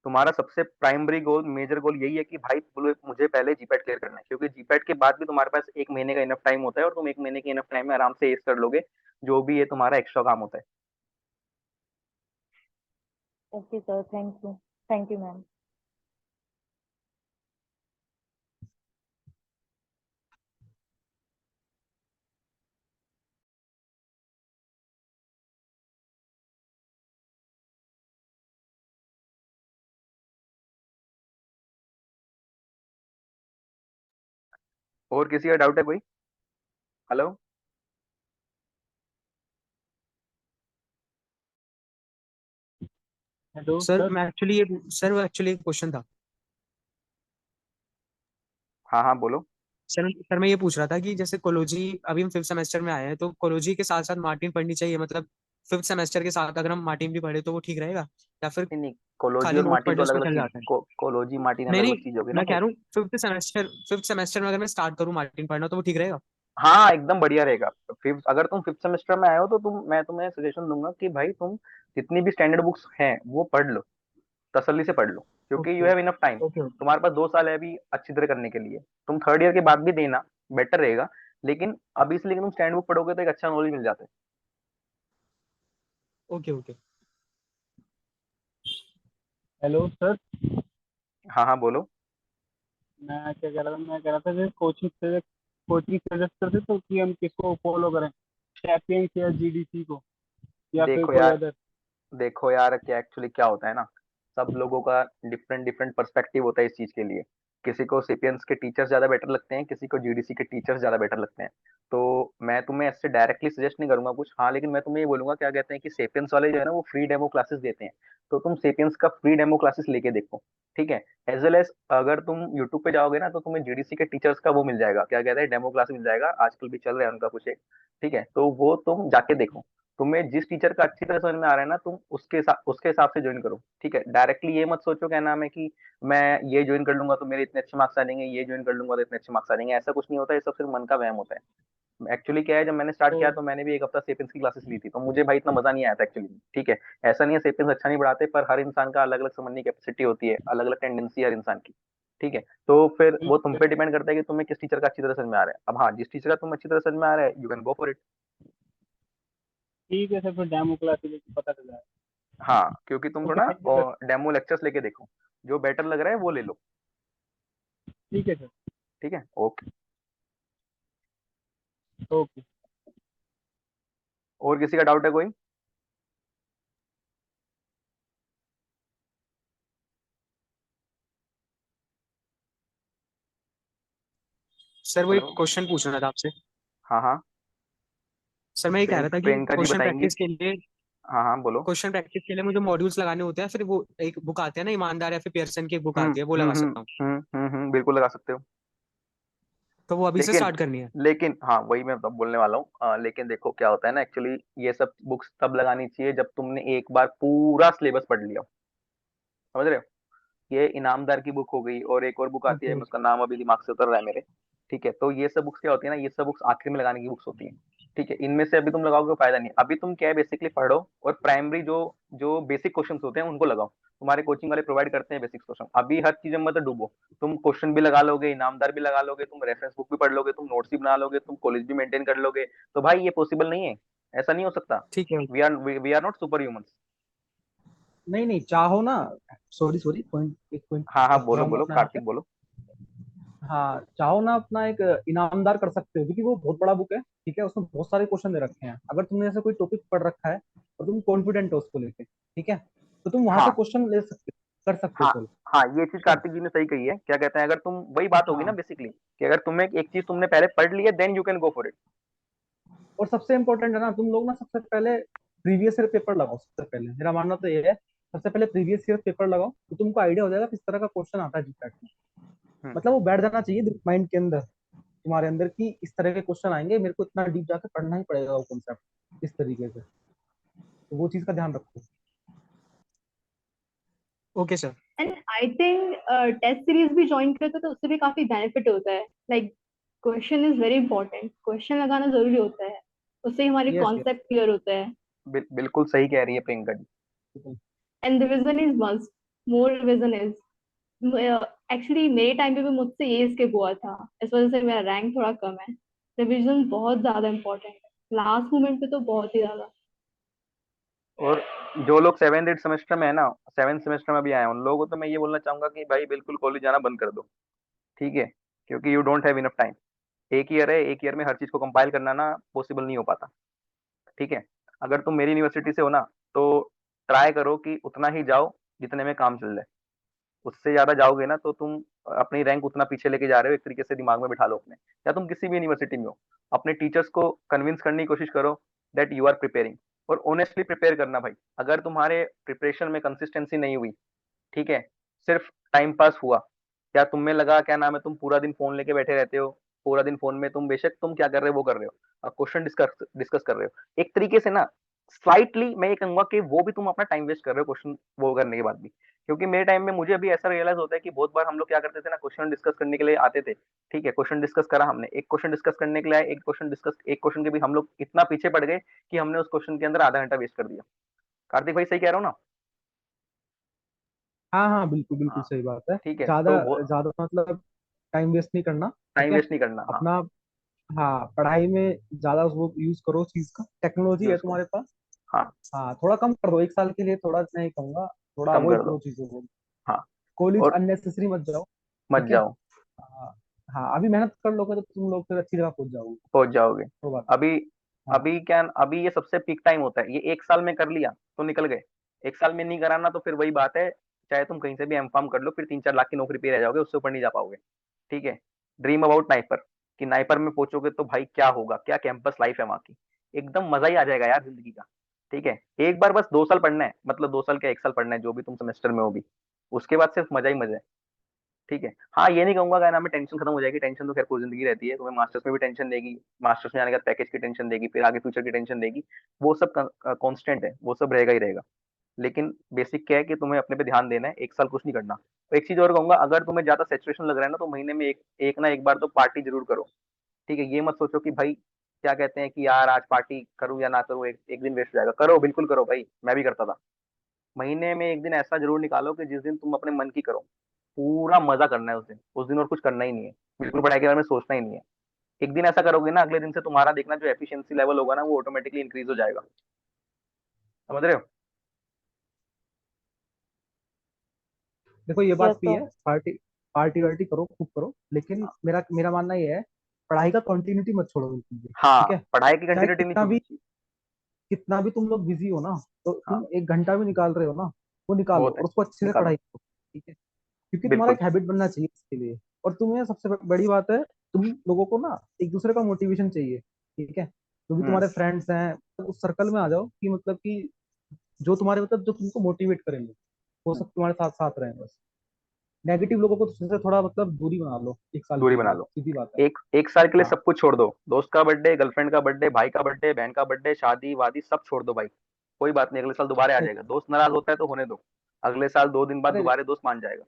तुम्हारा सबसे प्राइमरी गोल, मेजर गोल यही है कि भाई मुझे पहले जीपैट क्लियर करना है, क्योंकि जीपैट के बाद भी तुम्हारे पास 1 महीने का इनफ टाइम होता है, और तुम 1 महीने के इनफ टाइम में आराम से एस कर लोगे जो भी ये तुम्हारा एक्स्ट्रा काम होता है। Okay sir, thank you ma'am. और किसी का डाउट है कोई? हेलो? Hello sir sir. मैं एक्चुअली ये सर वो एक्चुअली एक क्वेश्चन था। हाँ हाँ बोलो। सर मैं ये पूछ रहा था कि जैसे कोलोजी, अभी हम फिफ्थ सेमेस्टर में आए हैं, तो कोलोजी के साथ साथ मार्टिन पढ़नी चाहिए, मतलब फिफ्थ सेमेस्टर के साथ अगर हम मार्टिन भी पढ़े तो वो ठीक रहेगा, या फिर नहीं नहीं, कोलोजी खाली और नोट्स मार्टिन पढ़ने तो अलग उसमें अलग चल चीज, जाता है? कोलोजी मार्टिन नहीं अलग नहीं, अलग चीज होगी ना मैं कह भाई। रहा हूँ फिफ्थ सेमेस्टर में अगर मैं स्टार्ट करूँ मार्टिन पढ़ना तो वो ठीक रहेगा? हाँ एकदम बढ़िया रहेगा। फिफ्थ, अगर तुम फिफ्थ सेमेस्टर में आए हो तो मैं तुम्हें सजेशन दूंगा कि भाई तुम जितनी भी स्टैंडर्ड बुक्स हैं वो पढ़ लो, तसल्ली से पढ़ लो, क्योंकि you okay have enough time. Okay. तुम्हारे पास 2 साल है अभी अच्छी तरह करने के लिए। तुम थर्ड ईयर के बाद भी देना, बेटर रहेगा। लेकिन अभी से लेकिन तुम स्टैंड बुक पढ़ोगे तो एक अच्छा नॉलेज मिल जाता है। Okay okay. Hello sir. हाँ हाँ बोलो। मैं क्या कह रहा था, मैं कह रहा था कि कोचिंग सजेस्ट करते तो कि हम किसको फॉलो करें, सैपियंस या जीडीसी को, या फिर देखो कोई यार, अदर? क्या एक्चुअली क्या होता है ना, सब लोगों का डिफरेंट डिफरेंट पर्सपेक्टिव होता है इस चीज के लिए। किसी को सेपियंस के टीचर्स ज्यादा बेटर लगते हैं, किसी को जीडीसी के टीचर्स ज्यादा बेटर लगते हैं। तो मैं तुम्हें ऐसे डायरेक्टली सजेस्ट नहीं करूंगा कुछ, हाँ, लेकिन मैं तुम्हें ये बोलूंगा, क्या कहते हैं कि सेपियंस वाले जो है ना वो फ्री डेमो क्लासेस देते हैं। तो तुम सेपियंस का फ्री डेमो क्लासेस लेके देखो। ठीक है। एज वेल एज अगर तुम यूट्यूब पे जाओगे ना तो तुम्हें जीडीसी के टीचर्स का वो मिल जाएगा, क्या कहते हैं, डेमो क्लास मिल जाएगा, आजकल भी चल रहा है उनका कुछ एक। ठीक है, तो वो तुम जाके देखो। तुम्हें जिस टीचर का अच्छी तरह समझ में आ रहा है ना, तुम उसके हिसाब से ज्वाइन करो। ठीक है, डायरेक्टली ये मत सोचो क्या नाम है कि मैं ये ज्वाइन कर लूंगा तो मेरे इतने अच्छे मार्क्स आ जाएंगे, ये ज्वाइन कर लूंगा तो इतने अच्छे मार्क्स आ जाएंगे। ऐसा कुछ नहीं होता है, ये सब सिर्फ मन का वहम होता है। एक्चुअली क्या है, जब मैंने स्टार्ट तो किया तो मैंने भी एक हफ्ता सेपियंस की क्लासेस ली थी, तो मुझे भाई इतना मजा नहीं आया था एक्चुअली। ठीक है, ऐसा नहीं है सेपियंस अच्छा नहीं पढ़ाते, पर हर इंसान का अलग अलग समझने की कैपेसिटी होती है, अलग अलग टेंडेंसी है हर इंसान की। ठीक है, तो फिर वो ठीक तुम है पे डिपेंड करता है कि तुम्हें किस टीचर का अच्छी तरह समझ में आ रहा है। अब हाँ, जिस टीचर का तुम्हें अच्छी तरह समझ में आ रहा है, you can go for it. ठीक है सर, फिर डेमो क्लास लेके पता चल जाएगा। हाँ, क्योंकि तुम ओके, थोड़ा thank you sir. Demo lectures लेके देखो, जो बेटर लग रहा है वो ले लो। ठीक है सर। ठीक है, ओके। ओके। और किसी का डाउट है कोई? सर वो एक हेलो। क्वेश्चन पूछना था आपसे। हाँ हाँ। सर मैं ये कह रहा था कि प्रियंका जी बताएंगी। हाँ हाँ, बोलो। क्वेश्चन प्रैक्टिस के लिए मुझे मॉड्यूल्स लगाने होते हैं, फिर वो एक बुक आती है ना, ईमानदार या फिर पियर्सन की एक बुक आती है, वो लगा सकता हूँ। बिल्कुल लगा सकते हो। तो वो अभी से लेकिन स्टार्ट करनी है? लेकिन हाँ, वही मैं तब बोलने वाला हूँ। लेकिन देखो क्या होता है ना, एक्चुअली ये सब बुक्स तब लगानी चाहिए जब तुमने एक बार पूरा सिलेबस पढ़ लिया हो। समझ रहे हो? ये इनामदार की बुक हो गई, और एक और बुक आती है, ओके। मैं उसका नाम अभी दिमाग से उतर रहा है मेरे। ठीक है, तो ये सब बुक्स क्या होती है ना, ये सब बुक्स आखिर में लगाने की बुक्स होती है। ठीक है, इनमें से अभी तुम लगाओगे तो फायदा नहीं। अभी तुम क्या है, बेसिकली पढ़ो, और प्राइमरी जो जो बेसिक क्वेश्चन होते हैं उनको लगाओ। तुम्हारे कोचिंग वाले प्रोवाइड करते हैं बेसिक क्वेश्चन। अभी हर चीज में मत डूबो। तुम क्वेश्चन भी लगा लोगे, इनामदार भी लगा लोगे, तुम रेफरेंस बुक भी पढ़ लोगे, तुम नोट्स भी बना लोगे, तुम कॉलेज भी मेंटेन कर लोगे, तो भाई ये पॉसिबल नहीं है। ऐसा नहीं हो सकता। ठीक है। We are not super humans. नहीं नहीं, चाहो ना, सॉरी सॉरी, पॉइंट एक पॉइंट हाँ हाँ, बोलो दोहराऊंगा बोलो अपना यहाँ पे। कार्तिक, बोलो। हाँ, चाहो ना अपना एक इनामदार कर सकते हो, क्योंकि वो बहुत बड़ा बुक है। ठीक है, उसमें बहुत सारे क्वेश्चन दे रखे हैं। अगर तुमने ऐसे कोई टॉपिक पढ़ रखा है और तुम कॉन्फिडेंट हो उसको लेके, ठीक है, तो तुम वहां से हाँ क्वेश्चन ले सकते हो, कर सकते हो हाँ सोल्व। हाँ, ये चीज ठीक है। कार्तिक जी ने सही कही है। क्या कहते हैं, अगर तुम, वही बात होगी ना हाँ, बेसिकली, कि अगर तुम्हें एक चीज तुमने पहले पढ़ ली है, then you can go for it. और सबसे इम्पोर्टेंट है ना, तुम लोग ना सबसे पहले प्रीवियस ईयर पेपर लगाओ। सबसे पहले मेरा मानना तो ये है, सबसे पहले प्रीवियस ईयर पेपर लगाओ, तो तुमको आइडिया हो जाएगा किस तरह का क्वेश्चन आता है जीपैट में। हम्म। मतलब वो बैठ जाना चाहिए माइंड के अंदर, तुम्हारे अंदर, कि इस तरह के क्वेश्चन आएंगे, मेरे को इतना डीप जाकर पढ़ना ही पड़ेगा वो कॉन्सेप्ट इस तरीके से। तो वो चीज का ध्यान रखो। Okay sir. And I think test series भी ज्वाइन करते तो उससे भी काफी बेनिफिट होता है। Like question is very important, question लगाना जरूरी होता है, उससे हमारे यस यस। कॉन्सेप्ट क्लियर होता है। बिल्कुल सही कह रही है Priyanka ji. And revision is must, more revision is. Actually मेरे टाइम पे भी मुझसे ये स्किप हुआ था, इस वजह से मेरा रैंक थोड़ा कम है। रिविजन बहुत ज्यादा इंपॉर्टेंट है, लास्ट मोमेंट पे तो बहुत ही ज्यादा। और जो लोग 7th 8th सेमेस्टर में है ना, 7th सेमेस्टर में भी आए हैं, उन लोगों को तो मैं ये बोलना चाहूंगा कि भाई बिल्कुल कॉलेज जाना बंद कर दो। ठीक है, क्योंकि you don't have enough time. एक ईयर है, एक ईयर में हर चीज को कंपाइल करना ना पॉसिबल नहीं हो पाता। ठीक है, अगर तुम मेरी यूनिवर्सिटी से हो ना, तो ट्राई करो कि उतना ही जाओ जितने में काम चल जाए। उससे ज्यादा जाओगे ना तो तुम अपनी रैंक उतना पीछे लेके जा रहे हो, एक तरीके से दिमाग में बिठा लो अपने। या तुम किसी भी यूनिवर्सिटी में हो, अपने टीचर्स को कन्विंस करने की कोशिश करो दैट यू आर प्रिपेयरिंग। और ऑनेस्टली प्रिपेयर करना भाई। अगर तुम्हारे प्रिपरेशन में कंसिस्टेंसी नहीं हुई, ठीक है, सिर्फ टाइम पास हुआ, क्या तुम में लगा, क्या नाम है, तुम पूरा दिन फोन लेके बैठे रहते हो, पूरा दिन फोन में तुम, बेशक तुम क्या कर रहे हो वो कर रहे हो, क्वेश्चन डिस्कस डिस्कस कर रहे हो, एक तरीके से ना स्लाइटली मैं ये कहूंगा कि वो भी तुम अपना टाइम वेस्ट कर रहे हो क्वेश्चन वो करने के बाद भी। क्योंकि मेरे टाइम में मुझे अभी ऐसा रियलाइज होता है कि बहुत बार हम लोग क्या करते थे ना, क्वेश्चन डिस्कस करने के लिए आते थे। ठीक है, क्वेश्चन डिस्कस करा हमने, एक क्वेश्चन डिस्कस करने के लिए आए, एक क्वेश्चन के भी हम लोग इतना पीछे पड़ गए कि हमने उस क्वेश्चन के अंदर आधा घंटा वेस्ट कर दिया। कार्तिक भाई सही कह रहा हूँ ना? हाँ हाँ, बिल्कुल बिल्कुल हाँ, सही बात है। ठीक है, ज्यादा तो वो ज्यादा मतलब टाइम वेस्ट नहीं करना। ठीक टाइम है, वेस्ट नहीं करना। हाँ, अपना, हाँ, पढ़ाई में ज्यादा वो यूज करो उस चीज का। टेक्नोलॉजी है यूज को। तुम्हारे पास। हाँ, हाँ, थोड़ा कम कर दो एक साल के लिए, थोड़ा मैं ये कहूंगा, थोड़ा कम अवॉइड कर करो दो। चीजों को। हाँ, कॉलेज और अननेसेसरी मत जाओ। मत ठीक है। जाओ। हाँ। हाँ, अभी मेहनत कर लोगे तो तुम लोग फिर अच्छी जगह पहुंच जाओगे। पहुंच जाओगे। वो बात। अभी हाँ। अभी ये सबसे पीक टाइम होता है, ये एक साल में कर लिया तो निकल गए। एक साल में नहीं कराना तो फिर वही बात है, चाहे तुम कहीं से भी एम फार्म कर लो, फिर 3 4 लाख की नौकरी पे रह जाओगे, उससे ऊपर नहीं जा पाओगे। ठीक है, ड्रीम अबाउट नाइपर, कि नाइपर में पहुंचोगे तो भाई क्या होगा, क्या कैंपस लाइफ है वहाँ की, एकदम मजा ही आ जाएगा यार जिंदगी का। ठीक है, एक बार बस 2 साल पढ़ना है, मतलब 2 साल क्या, एक साल पढ़ना है, जो भी तुम सेमेस्टर में हो भी, उसके बाद सिर्फ मजा ही मजा है। ठीक है। हाँ, ये नहीं कहूंगा क्या नाम है टेंशन खत्म हो जाएगी, टेंशन तो खैर पूरी जिंदगी रहती है, तुम्हें मास्टर्स में भी टेंशन देगी, मास्टर्स में जाने के बाद पैकेज की टेंशन देगी, फिर आगे फ्यूचर की टेंशन देगी। वो सब कांस्टेंट है, वो सब रहेगा ही रहेगा। लेकिन बेसिक क्या है कि तुम्हें अपने पे ध्यान देना है, एक साल कुछ नहीं करना। तो एक चीज और कहूंगा, अगर तुम्हें ज्यादा सेचुरेशन लग रहा है ना, तो महीने में एक ना एक बार तो पार्टी जरूर करो। ठीक है, ये मत सोचो कि भाई क्या कहते हैं कि यार आज पार्टी करूं या ना करूं, एक दिन वेस्ट हो जाएगा, करो बिल्कुल करो भाई, मैं भी करता था। महीने में एक दिन ऐसा जरूर निकालो कि जिस दिन तुम अपने मन की करो। पूरा मजा करना है उस दिन और कुछ करना ही नहीं है, बिल्कुल पढ़ाई के बारे में सोचना ही नहीं है। एक दिन ऐसा करोगे ना, अगले दिन से तुम्हारा देखना जो एफिशिएंसी लेवल होगा ना वो ऑटोमेटिकली इंक्रीज हो जाएगा। समझ रहे हो? देखो ये बात यस भी सर। है, पार्टी पार्टी वार्टी करो, खूब करो, लेकिन मेरा मेरा मानना ये है, पढ़ाई का कंटिन्यूटी मत छोड़ो बिल्कुल भी, हाँ, ठीक है? पढ़ाई की चाहे कंटिन्यूटी नहीं छूटनी चाहिए। कितना भी तुम लोग बिजी हो ना, तो हाँ, तुम 1 घंटा भी निकाल रहे हो ना, वो निकालो बहुत है, और उसको अच्छे से निकालो। पढ़ाई करो, ठीक है? क्योंकि तुम्हारा बिल्कुल। एक हैबिट बनना चाहिए इसके लिए। और तुम्हें सबसे बड़ी बात है, तुम लोगों को ना एक दूसरे का मोटिवेशन चाहिए, ठीक है? जो भी हम्म। तुम्हारे फ्रेंड्स हैं, तो उस सर्कल में आ जाओ कि मतलब कि जो तुम्हारे मतलब जो तुमको मोटिवेट करेंगे, वो सब तुम्हारे साथ साथ रहें बस। नेगेटिव लोगों को तुझसे थोड़ा मतलब दूरी बना लो 1 साल दूरी के बना लिए, लो। सीधी बात है। एक साल के लिए हाँ, सब कुछ छोड़ दो, दोस्त का बर्थडे, गर्लफ्रेंड का बर्थडे, भाई का बर्थडे, बहन का बर्थडे, शादी वादी सब छोड़ दो भाई। कोई बात नहीं, अगले साल दोबारा आ सही। जाएगा। दोस्त नाराज होता है तो होने दो, अगले साल 2 दिन बाद अरे दोबारा दोस्त मान जाएगा।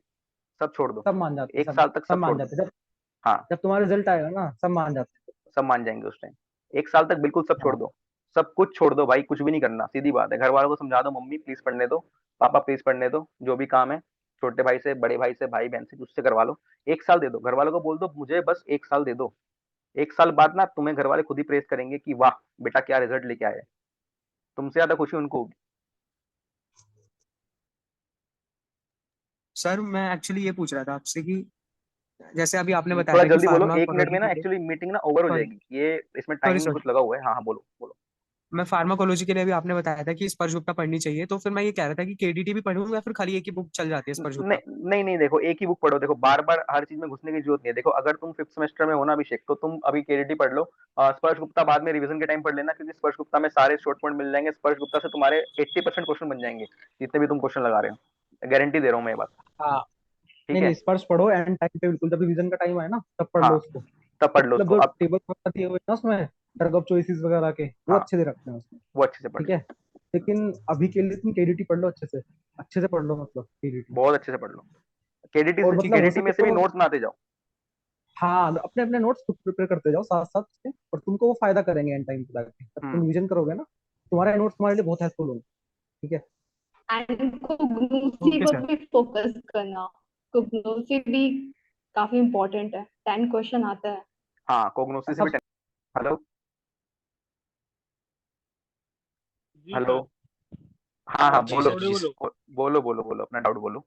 सब छोड़ दो, सब मान जाते हैं, एक सब साल तक सब सब मान छोड़ दो। जाते हैं। जब हाँ, जब तुम्हारा रिजल्ट आएगा ना, सब मान जाते सब मान जाएंगे उस टाइम। एक साल तक बिल्कुल सब हैं। छोड़ हाँ, दो, सब कुछ छोड़ दो भाई, कुछ भी नहीं करना, सीधी बात है। घर वालों को समझा दो, मम्मी प्लीज पढ़ने दो, पापा प्लीज पढ़ने दो, जो भी काम है छोटे भाई से, बड़े भाई से, भाई बहन से, उससे करवा लो। 1 साल दे दो, घर वालों को बोल दो मुझे बस 1 साल दे दो। 1 साल बाद ना तुम्हें घर वाले खुद ही प्रेस करेंगे कि वाह बेटा क्या रिजल्ट लेके आए। तुमसे ज्यादा खुशी उनको होगी। सर मैं एक्चुअली ये पूछ रहा था आपसे कि जैसे अभी आपने बताया थोड़ा था कि जल्दी बोलो, 1 मिनट में फार्माकोलॉजी ना के लिए, एक्चुअली मीटिंग ना ओवर हो सॉरी जाएगी, ये इसमें सॉरी टाइम सॉरी कुछ लगा हुआ है। हाँ हाँ, बोलो बोलो। मैं फार्माकोलॉजी के लिए भी आपने बताया था कि स्पर्श गुप्ता पढ़नी चाहिए, तो फिर मैं ये कह रहा था कि केडीटी भी पढ़ूं या फिर खाली एक ही बुक चल जाती है स्पर्श नहीं गुप्ता? नहीं नहीं, देखो एक ही बुक पढ़ो। देखो बार बार हर चीज में घुसने की जरूरत नहीं है। देखो अगर तुम 5th सेमेस्टर में हो ना अभिषेक, तो तुम अभी केडीटी पढ़ लो। स्पर्श गुप्ता बाद में रिवीजन के टाइम पढ़ लेना, क्योंकि स्पर्श गुप्ता में सारे शॉर्ट पॉइंट मिल जाएंगे। स्पर्श गुप्ता से तुम्हारे 80% क्वेश्चन बन जाएंगे, जितने भी तुम क्वेश्चन लगा रहे हो। गारंटी दे रहा हूँ मैं ये बात। हाँ। ठीक नहीं है। नहीं, स्पर्श पढ़ो एंड टाइम पे, बिल्कुल जब रिवीजन का टाइम आए ना तब पढ़ लो हाँ, उसको। तब पढ़ लो मतलब उसको जो अब। टेबल वगैरह दिए हुए हैं ना उसमें, टर्ग ऑफ चॉइसेस वगैरह के, वो हाँ, अच्छे से रखते हैं उसमें, वो अच्छे से पढ़ ठीक लो। है? लेकिन अभी के लिए तुम केडीटी पढ़ लो अच्छे से पढ़ लो, मतलब केडीटी। बहुत अच्छे से पढ़ लो। केडीटी और से ठीक मतलब है। हो केडीटी में सके से भी तो, नोट्स बनाते जाओ। हाँ, अपने अपने नोट्स खुद प्रिपेयर करते जाओ साथ साथ उसके, और तुमको वो फायदा करेंगे एंड टाइम पे जाके, जब तुम हम्म। रिवीजन करोगे ना, तुम्हारे नोट्स तुम्हारे लिए बहुत हेल्पफुल होंगे, ठीक है? एंड कोग्नोसी ओके पर सर। भी फोकस करना। कोग्नोसी भी काफी इम्पोर्टेंट है, 10 क्वेश्चन आता है। हाँ, कोग्नोसी से भी सब। हेलो। जी हेलो। सर। हाँ हाँ, जी बोलो सर, ऑडियो जी बोलो। सर। बोलो बोलो बोलो, अपना डाउट बोलो।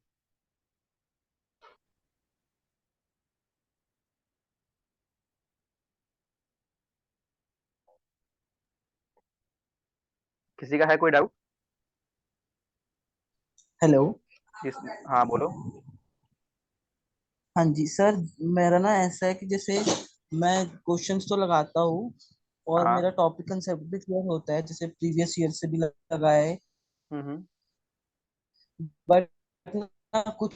किसी का है कोई डाउट? हेलो। जिस हाँ बोलो। हाँ जी सर, मेरा ना ऐसा है कि जैसे मैं क्वेश्चंस तो लगाता हूँ और हाँ। मेरा टॉपिक कंसेप्ट भी क्लियर होता है, जैसे प्रीवियस ईयर से भी लगा है। हम्म। बट ना कुछ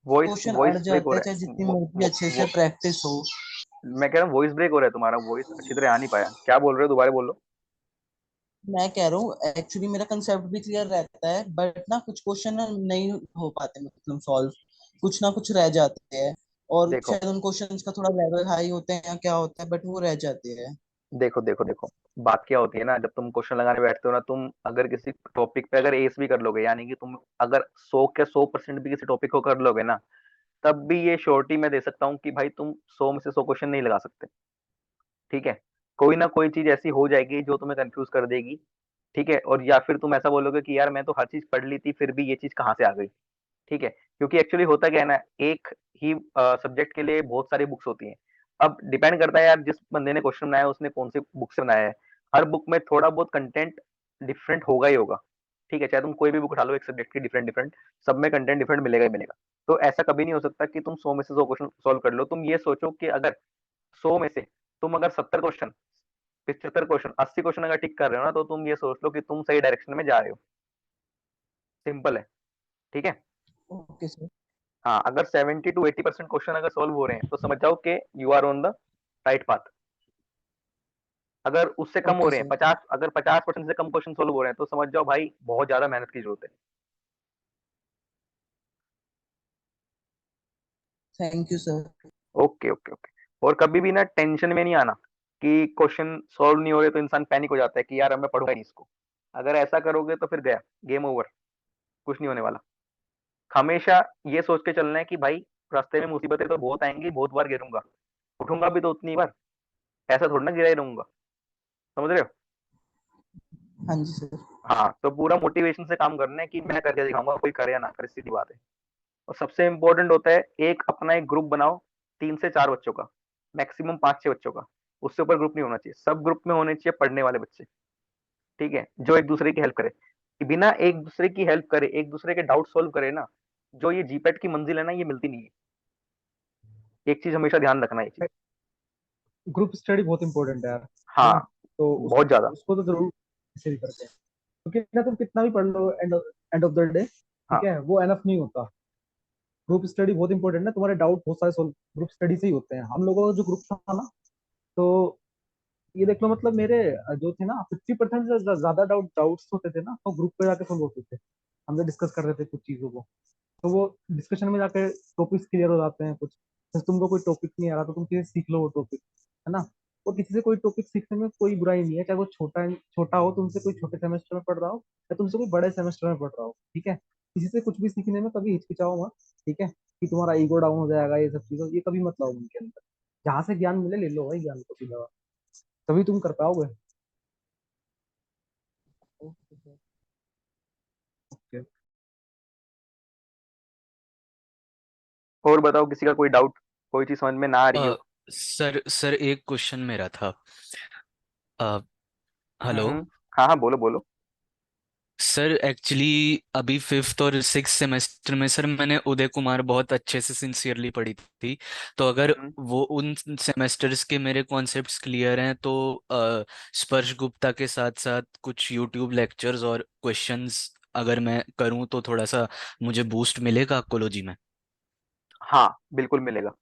वॉइस क्वेश्चन अड़ वॉइस ब्रेक हो जाते हैं, चाहे रहा है। जितनी मर्जी अच्छे से प्रैक्टिस हो। मैं कह रहा हूँ वॉइस ब्रेक हो रहा है तुम्हारा, वॉइस अच्छी तरह आ नहीं पाया। क्या बोल रहे हो, दोबारा बोलो। मैं कह रहा हूँ एक्चुअली मेरा कंसेप्ट भी क्लियर रहता है, बट ना कुछ क्वेश्चन ना नहीं हो पाते मतलब सॉल्व, कुछ ना कुछ रह जाते हैं। और देखो शायद उन क्वेश्चंस का थोड़ा लेवल हाई होते हैं या क्या होता है, बट वो रह जाते हैं। देखो देखो देखो, बात क्या होती है ना, जब तुम क्वेश्चन लगाने बैठते हो ना, तुम अगर किसी टॉपिक पे अगर एस भी कर लोगे, यानी कि तुम अगर 100 भी किसी टॉपिक को कर लोगे ना, तब भी ये श्योरिटी मैं दे सकता हूँ कि भाई तुम 100 में से 100 क्वेश्चन नहीं लगा सकते। ठीक है। कोई ना कोई चीज ऐसी हो जाएगी जो तुम्हें कंफ्यूज कर देगी। ठीक है, और या फिर तुम ऐसा बोलोगे कि यार मैं तो हर चीज पढ़ ली थी, फिर भी ये चीज कहाँ से आ गई। ठीक है, क्योंकि एक्चुअली होता क्या है ना, एक ही सब्जेक्ट के लिए बहुत सारी बुक्स होती हैं। अब डिपेंड करता है यार, जिस बंदे ने क्वेश्चन बनाया है उसने कौन सी बुक से बनाया है। हर बुक में थोड़ा बहुत कंटेंट डिफरेंट होगा ही होगा। ठीक है, चाहे तुम कोई भी बुक उठा लो एक सब्जेक्ट की, डिफरेंट डिफरेंट, सब में कंटेंट डिफरेंट मिलेगा ही मिलेगा। तो ऐसा कभी नहीं हो सकता कि तुम 100 में से 100 क्वेश्चन सॉल्व कर लो। तुम ये सोचो कि अगर 100 में से तुम अगर 70 क्वेश्चन, 75 क्वेश्चन, 80 क्वेश्चन अगर टिक कर रहे हो ना, तो तुम ये सोच लो कि तुम सही डायरेक्शन में जा रहे हो। सिंपल है। ठीक है। Okay sir. हाँ, अगर 70 to 80% क्वेश्चन अगर सॉल्व हो रहे हैं तो समझ जाओ कि you are on the right path. अगर उससे कम हो ओके रहे हैं, सर। 50, अगर 50% से कम क्वेश्चन सॉल्व हो रहे हैं, तो समझ जाओ भाई बहुत ज्यादा मेहनत की जरूरत है। Thank you sir. Okay okay okay. और कभी भी ना टेंशन में नहीं आना कि क्वेश्चन सॉल्व नहीं हो रहे, तो इंसान पैनिक हो जाता है कि यार अब मैं पढ़ूंगा नहीं इसको। अगर ऐसा करोगे तो फिर गया, गेम ओवर, कुछ नहीं होने वाला। हमेशा ये सोच के चलना है कि भाई रास्ते में मुसीबतें तो बहुत आएंगी, बहुत बार गिरूंगा, उठूंगा भी तो उतनी बार, ऐसा थोड़ा ना गिरा ही रहूंगा। समझ रहे हो? हाँ जी सर। हाँ, तो पूरा मोटिवेशन से काम करना है कि मैं करके दिखाऊंगा, कोई करे या ना करे, सीधी बात है। और सबसे इम्पोर्टेंट होता है, अपना एक ग्रुप बनाओ, 3 से 4 बच्चों का, मैक्सिमम 5-6 बच्चों का, उससे ऊपर ग्रुप नहीं होना चाहिए। सब ग्रुप में होने चाहिए पढ़ने वाले बच्चे, ठीक है, जो एक दूसरे की हेल्प करे। कि बिना एक दूसरे की हेल्प करे, एक दूसरे के डाउट सोल्व करे ना, जो ये जीपेट की मंजिल है ना, ये मिलती नहीं है। एक चीज हमेशा ध्यान रखना, ये चीज। ग्रुप स्टडी बहुत इंपॉर्टेंट है यार, है ना? हाँ, तो बहुत ज्यादा। उसको तो जरूर ऐसे भी करते हैं, क्योंकि ना तुम कितना भी पढ़ लो, एंड ऑफ द डे, ठीक हाँ, है, वो एनफ नहीं होता। ग्रुप स्टडी बहुत इंपॉर्टेंट है, तुम्हारे डाउट बहुत सारे सॉल्व ग्रुप स्टडी से ही होते हैं। हम लोगों का जो ग्रुप था ना, तो ये देख लो, मतलब मेरे जो थे ना, 50% से ज्यादा डाउट्स होते थे ना, तो ग्रुप पे जाके सॉल्व होते थे। हम जब डिस्कस कर रहे थे कुछ चीजों को, तो वो डिस्कशन में जाके टॉपिक्स क्लियर हो जाते हैं कुछ। जैसे तुमको कोई टॉपिक नहीं आ रहा, तो तुम किसी से सीख लो वो टॉपिक, है ना? और किसी से कोई टॉपिक सीखने में कोई बुराई नहीं है, चाहे वो छोटा हो, तुमसे कोई छोटे सेमेस्टर में पढ़ रहा हो या तुमसे कोई बड़े सेमेस्टर में पढ़ रहा हो, ठीक है? किसी से कुछ भी सीखने में कभी हिचकिचाओ मत, ठीक है? कि तुम्हारा ईगो डाउन हो जाएगा, ये सब चीजें ये कभी मत लाओ उनके अंदर। जहां से ज्ञान मिले ले लो भाई, ज्ञान को सीधा, तभी तुम कर पाओगे। Okay sir. ओके। और बताओ, किसी का कोई डाउट, कोई चीज समझ में ना आ रही हो? सर सर एक क्वेश्चन मेरा था। अ, हेलो। हाँ हाँ, बोलो बोलो। सर एक्चुअली अभी फिफ्थ और सिक्स सेमेस्टर में सर मैंने उदय कुमार बहुत अच्छे से सिंसियरली पढ़ी थी। तो अगर हम्म, वो उन सेमेस्टर्स के मेरे कॉन्सेप्ट्स क्लियर हैं तो स्पर्श गुप्ता के साथ साथ कुछ यूट्यूब लेक्चर्स और क्वेश्चंस अगर मैं करूं तो थोड़ा सा मुझे बूस्ट मिलेगा कोलोजी में। हाँ, बिल्कुल मिलेगा,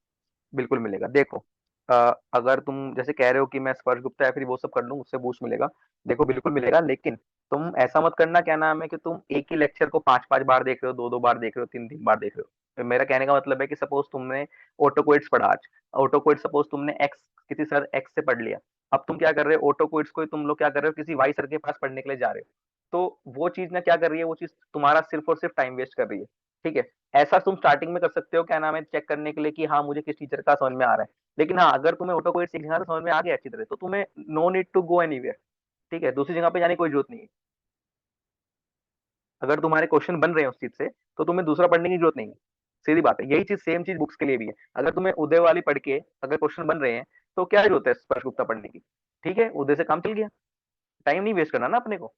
बिल्कुल मिलेगा। देखो, अगर तुम जैसे कह रहे हो कि मैं स्पर्श गुप्ता या फिर वो सब कर लूँ, उससे बूस्ट मिलेगा, देखो बिल्कुल मिलेगा, लेकिन तुम ऐसा मत करना, क्या नाम है, कि तुम एक ही लेक्चर को 5-5 बार देख रहे हो, 2-2 बार देख रहे हो, 3-3 बार देख रहे हो। तो मेरा कहने का मतलब है कि सपोज तुमने ऑटोकोइट्स पढ़ा आज, ऑटोकोइट्स सपोज तुमने एक्स, किसी सर एक्स से पढ़ लिया। अब तुम क्या कर रहे हो, ऑटोकोइट्स को ही तुम लोग क्या कर रहे हो, किसी वाई सर के पास पढ़ने के लिए जा रहे हो। तो वो चीज ना क्या कर रही है, वो चीज तुम्हारा सिर्फ और सिर्फ टाइम वेस्ट कर रही है, ठीक है? ऐसा तुम स्टार्टिंग में कर सकते हो, क्या नाम है, चेक करने के लिए कि हाँ, मुझे किस टीचर का समझ में आ रहा है। लेकिन हाँ, अगर तुम्हें ऑटो कोड सीखना है तो समझ में आ गया अच्छी तरह, तो तुम्हें no need to go anywhere, ठीक है? दूसरी जगह पे जाने की कोई जरूरत नहीं है। अगर तुम्हारे क्वेश्चन बन रहे हैं उस चीज से, तो तुम्हें दूसरा पढ़ने की जरूरत नहीं है। सीधी बात है, यही चीज सेम चीज बुक्स के लिए भी है। अगर तुम्हें उदय वाली पढ़ के अगर क्वेश्चन बन रहे हैं, तो क्या जरूरत है स्पर्श गुप्ता पढ़ने की? ठीक है, उदय से काम चल गया, टाइम नहीं वेस्ट करना ना अपने को।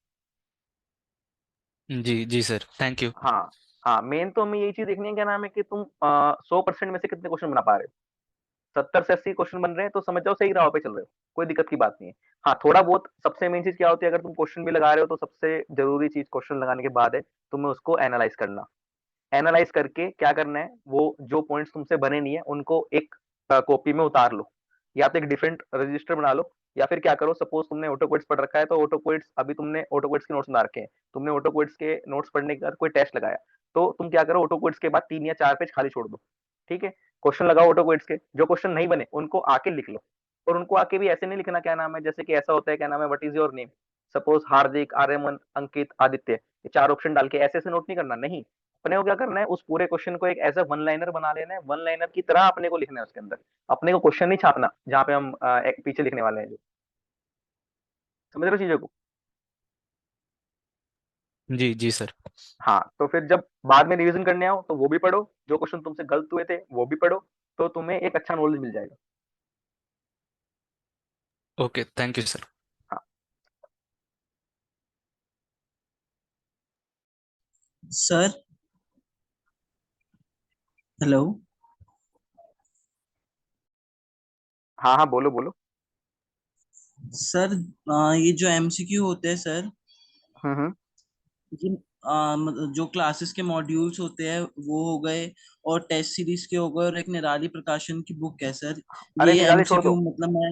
जी जी सर, थैंक यू। हाँ हाँ, मेन तो हमें यही चीज देखनी है, क्या नाम है, कि तुम 100% में से कितने क्वेश्चन बना पा रहे हो। 70 से 80 क्वेश्चन बन रहे हैं तो समझ जाओ सही राह पे चल रहे हो, कोई दिक्कत की बात नहीं है। हाँ, थोड़ा बहुत, सबसे मेन चीज क्या होती है, अगर तुम क्वेश्चन भी लगा रहे हो तो सबसे जरूरी चीज क्वेश्चन लगाने के बाद है तुम्हें उसको एनालाइज करना। एनालाइज करके क्या करना है, वो जो पॉइंट्स तुमसे बने नहीं है उनको एक कॉपी में उतार लो, या तो एक डिफरेंट रजिस्टर बना लो, या फिर क्या करो, सपोज तुमने ऑटो क्विट्स पढ़ रखा है, तो ऑटो क्विट्स, अभी तुमने ऑटो क्विट्स के नोट्स बना रखे हैं, तुमने ऑटो क्विट्स के नोट्स पढ़ने के बाद कोई टेस्ट लगाया, तो तुम क्या करो, ऑटो क्विट्स के बाद 3 या 4 पेज खाली छोड़ दो, ठीक है? क्वेश्चन लगाओ ऑटो क्विट्स के, जो क्वेश्चन नहीं बने उनको आके लिख लो। और उनको आके भी ऐसे नहीं लिखना, क्या नाम है, जैसे कि ऐसा होता है, क्या नाम है, what is your name, suppose Hardik, Aryaman, Ankit, Aditya, ये 4 ऑप्शन डाल के ऐसे ऐसे नोट नहीं करना, नहीं। अपने को क्या करना है, उस पूरे क्वेश्चन को एक ऐसा वन लाइनर बना लेना है, वन लाइनर की तरह अपने को लिखना है उसके अंदर। अपने को क्वेश्चन नहीं छापना जहाँ पे हम एक पीछे लिखने वाले हैं जो। समझ रहे हो चीजों को? जी जी सर। हाँ, तो फिर जब बाद में रिवीजन करने आओ तो वो भी पढ़ो, जो क्वेश्चन तुमसे गलत हुए थे वो भी पढ़ो, तो तुम्हें एक अच्छा नॉलेज मिल जाएगा। Okay, thank you sir. हाँ सर हेलो। हाँ हाँ, बोलो बोलो। सर ये जो एमसीक्यू होते हैं सर, हम्म। ये मतलब जो क्लासेस के मॉड्यूल्स होते हैं वो हो गए, और टेस्ट सीरीज के हो गए, और एक निराली प्रकाशन की बुक है सर। अरे ये निराली छोड़ दो, एमसीक्यू मतलब मैं।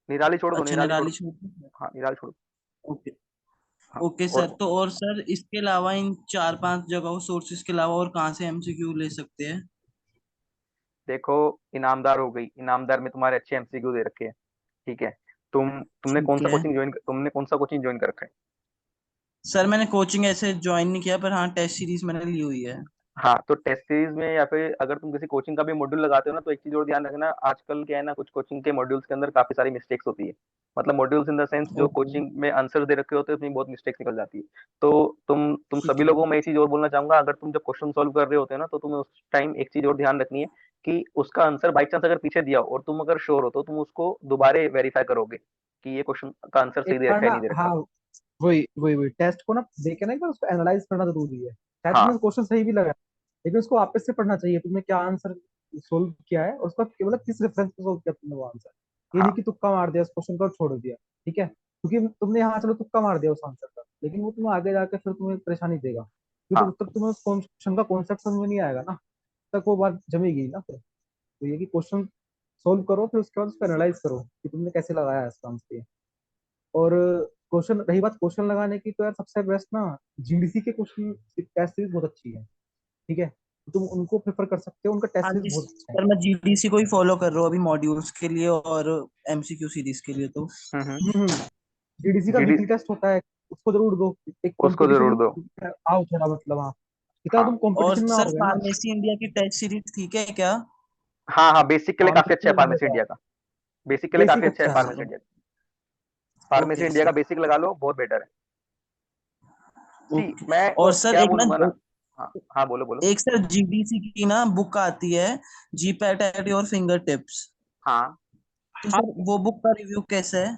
निराली छोड़ दो, अच्छा, निराली छोड़ निराली दो। छोड़ दूं? हाँ, निराली छोड़ दो। ओके। हाँ, ओके सर, और तो और सर इसके अलावा इन 4-5 जगहों सोर्सेज के अलावा और कहाँ से एमसीक्यू ले सकते हैं? देखो, इनामदार हो गई, इनामदार में तुम्हारे अच्छे एमसीक्यू दे रखे हैं, ठीक है? ठीक है तुमने कौन सा कोचिंग ज्वाइन कर रखा है? सर, मैंने कोचिंग ऐसे ज्वाइन नहीं किया, पर हाँ टेस्ट सीरीज मैंने ली हुई है। हाँ, तो टेस्ट सीरीज में या फिर अगर तुम किसी कोचिंग का भी मॉड्यूल लगाते हो ना, तो एक चीज और ध्यान रखना, आजकल क्या है ना, कुछ कोचिंग के मॉड्यूल्स के अंदर काफी सारी मिस्टेक्स होती है। मतलब मॉड्यूल्स इन द सेंस जो ओके कोचिंग में आंसर दे रखे होते हैं उसमें बहुत मिस्टेक्स निकल जाती है। तो तुम ठीक सभी है। लोगों को मैं एक चीज और बोलना चाहूंगा, अगर तुम जब क्वेश्चन सॉल्व कर रहे होते हो ना, तो तुम्हें उस टाइम एक चीज और ध्यान रखनी है कि उसका आंसर बाई चांस अगर पीछे दिया हो और तुम अगर श्योर हो तो तुम उसको दोबारा वेरीफाई करोगे कि ये क्वेश्चन का आंसर एक सही दे बार रखा है ना, नहीं दे हाँ, रखा। वही वही वही टेस्ट को ना देखे ना, एक बार उसको एनालाइज करना जरूरी है। शायद हाँ तुमने क्वेश्चन सही भी लगाया, लेकिन उसको वापस से पढ़ना चाहिए, तुमने क्या आंसर सोल्व किया है और उसका मतलब किस रेफरेंस पे सोल्व किया तुमने वो आंसर। ये नहीं हाँ कि तुक्का मार दिया उस क्वेश्चन को और छोड़ दिया। ठीक है, क्योंकि तुमने यहाँ चलो तुक्का मार दिया उस आंसर का, लेकिन वो तुम्हें आगे जाकर फिर तुम्हें परेशानी देगा, क्योंकि हाँ जब तक तुम्हें उस क्वेश्चन का कॉन्सेप्ट समझ में नहीं आएगा ना, तब तक वो बात जमेगी ना फिर। तो ये कि क्वेश्चन सोल्व करो, फिर उसके बाद उसको एनालाइज करो कि तुमने कैसे लगाया है इसका आंसर। और क्वेश्चन, रही बात क्वेश्चन लगाने की, तो यार सबसे बेस्ट ना जीडीसी के क्वेश्चन टेस्ट सीरीज बहुत अच्छी है। ठीक है, तो तुम उनको प्रेफर कर सकते हो, उनका टेस्ट हाँ सीरीज जी बहुत अच्छा है। सर, मैं जीडीसी को ही फॉलो कर रहा हूँ अभी मॉड्यूल्स के लिए और एमसीक्यू सीरीज के लिए तो। हम्म। जीडीसी का जीडी वीकली टेस्ट होता है, उसको जरूर दो। एक उसको जरूर कंपटीशन दो। आओ थोड़ा, मतलब हाँ, इतना हाँ तुम और कंपटीशन में सर आओगे ना। फार्मेसी इंडिया की टेस्ट सीरीज ठीक है क्या? हाँ हाँ, बेसिक के लिए काफी अच्छा है फार्मेसी फार्मेसी इंडिया का। बेसिक के लिए काफी बेसिक अच्छा है अच्छा है फार्मेसी मतलब। इंडिया। फार्मेसी ओके इंडिया का सर। बेसिक लगा लो, बहुत बेटर है। सी ओके। मैं और तो सर क्या एक ना, बोलूंगा ना। हाँ हाँ, बोलो बोलो। एक सर जीडीसी की ना बुक आती है, GPAT at your finger tips. हाँ। तो सर वो बुक का रिव्यू कैसा है?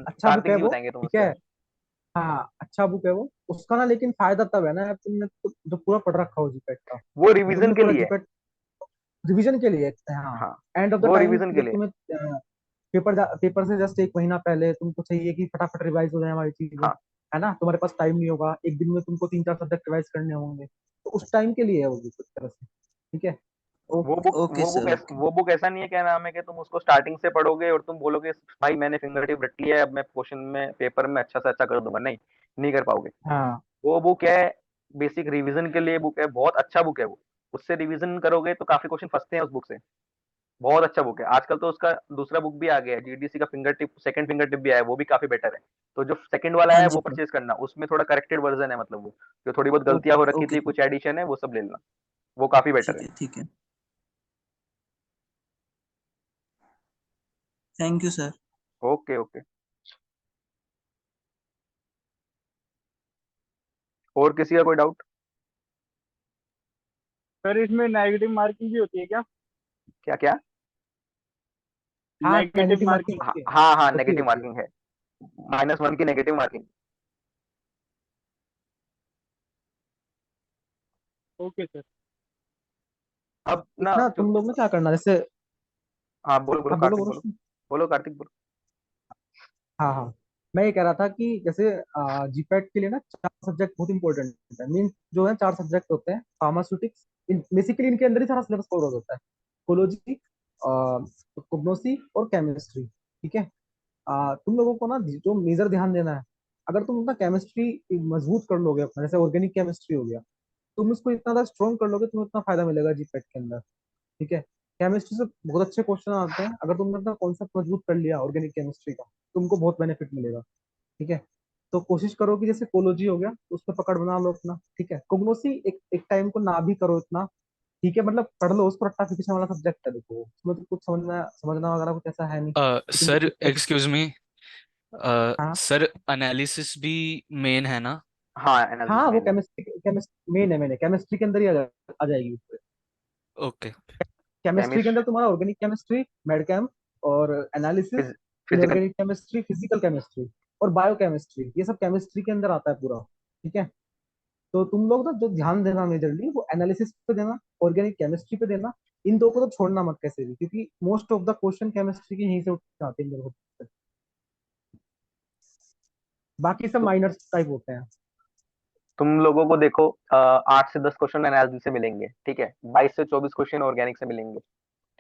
अच्छा बुक कार्तिक है जी वो, बताएंगे तुम ठीक उसके है। बारे हाँ अच्छा बुक है वो, उसका ना, लेकिन फायदा तब है ना जब तुमने जो पूरा पढ़ रखा हो जीपैट का। में। वो जब रिवीजन तुमने के पूरा लिए है। जीपैट रिवीजन के लिए, हाँ, हाँ, एंड ऑफ द वो टाइम रिवीजन के जब लिए। तुम्हें पेपर से जस्ट एक महीना पहले तुमको चाहिए कि फटाफट रिवाइज हो जाए हमारी चीजें, हाँ, है ना, तुम्हारे पास टाइम नहीं होगा, एक दिन में तुमको 3-4 सब्जेक्ट रिवाइज करने होंगे, तो उस टाइम के लिए है वो बुक एक तरह से। ठीक है। वो बुक ओके सर ओके। वो बुक ऐसा नहीं है, क्या नाम है, कि तुम उसको स्टार्टिंग से पढ़ोगे और तुम बोलोगे भाई मैंने फिंगर टिप रट लिया है, अब मैं क्वेश्चन में पेपर में अच्छा से अच्छा कर दूंगा, नहीं, नहीं कर पाओगे। हाँ वो बुक है, बेसिक रिवीजन के लिए बुक है, बहुत अच्छा बुक है वो। उससे रिवीजन करोगे तो काफी क्वेश्चन फंसते हैं उस बुक से। बहुत अच्छा बुक है। आजकल तो उसका दूसरा बुक भी आ गया है, जीडीसी का finger tip, second finger tip भी आया है, वो भी काफी बेटर है। तो जो सेकंड वाला हाँ है जी वो सर। परचेज करना, उसमें थोड़ा करेक्टेड वर्जन है, मतलब वो जो थोड़ी बहुत गलतियां हो रखी ओके थी, सर। कुछ एडिशन है, वो सब ले लेना। वो काफी बेटर ठीक है। है ठीक है। Thank you sir. Okay okay. और किसी का कोई डाउट? सर इसमें नेगेटिव मार्किंग भी होती है क्या? क्या क्या? हाँ, नेगेटिव नेगेटिव मार्किंग मार्किंग। हाँ होती है, हाँ हाँ, होती है नेगेटिव होती है। मार्किंग है। -1 की नेगेटिव मार्किंग। Okay sir. अब एक ना ना जो, तुम लोग ना क्या करना, जैसे, हाँ बोलो बोलो हाँ बोलो कार्तिक बोलो। बोलो। बोलो कार्तिक बोलो। हाँ हाँ, मैं ये कह रहा था कि जैसे जीपैट के लिए ना 4 सब्जेक्ट बहुत इंपॉर्टेंट है, मीन जो है 4 सब्जेक्ट होते हैं, फार्मास्यूटिक्स, बेसिकली इनके अंदर ही सारा सिलेबस कवर होता है, कोलोजी, कोग्नोसी और केमिस्ट्री। ठीक है। तुम लोगों को ना जो मेजर ध्यान देना है, अगर तुम अपना केमिस्ट्री मजबूत कर लोगे अपना, जैसे ऑर्गेनिक केमिस्ट्री हो गया, तुम उसको इतना ज्यादा स्ट्रॉन्ग कर लोगे, तुम्हें उतना फायदा मिलेगा जीपैट के अंदर। ठीक है। केमिस्ट्री से बहुत अच्छे क्वेश्चन आते हैं, अगर तुमने अपना कॉन्सेप्ट मजबूत कर लिया ऑर्गेनिक केमिस्ट्री का, तुमको बहुत बेनिफिट मिलेगा। ठीक है। तो कोशिश करो कि जैसे कोलोजी हो गया तो उस पर पकड़ बना लो अपना। ठीक है, कोग्नोसी एक एक टाइम को ना भी करो इतना, ठीक है, मतलब पढ़ लो, उसको रट्टाफिकेशन वाला सब्जेक्ट है, देखो उसमें तो कुछ समझना समझना वगैरह कुछ ऐसा है नहीं कि तुमको सर पेपर से। एक्सक्यूज मी, हाँ सर एनालिसिस भी मेन है ना? हाँ, एनालिसिस हाँ, वो मेन है। केमिस्ट्री केमिस्ट्री मेन है, मैंने केमिस्ट्री के अंदर ही आ जाएगी। ओके। केमिस्ट्री के अंदर केमिस्ट तुम्हारा ऑर्गेनिक केमिस्ट्री, मेडकेम और analysis, physical. Inorganic chemistry, physical chemistry और बायोकेमिस्ट्री, ये सब केमिस्ट्री के अंदर आता है पूरा। ठीक है। तो तुम लोग ना जो ध्यान देना मेजरली वो एनालिसिस पे देना, ऑर्गेनिक केमिस्ट्री पे देना। इन दो को तो छोड़ना मत कैसे भी, क्योंकि most of the question chemistry के यहीं से उठ के आते हैं मेरे को। बाकी सब तो माइनर टाइप होते हैं। तुम लोगों को देखो 8 से 10 क्वेश्चन एनालिसिस से मिलेंगे, ठीक है, 22 से 24 क्वेश्चन ऑर्गेनिक से मिलेंगे।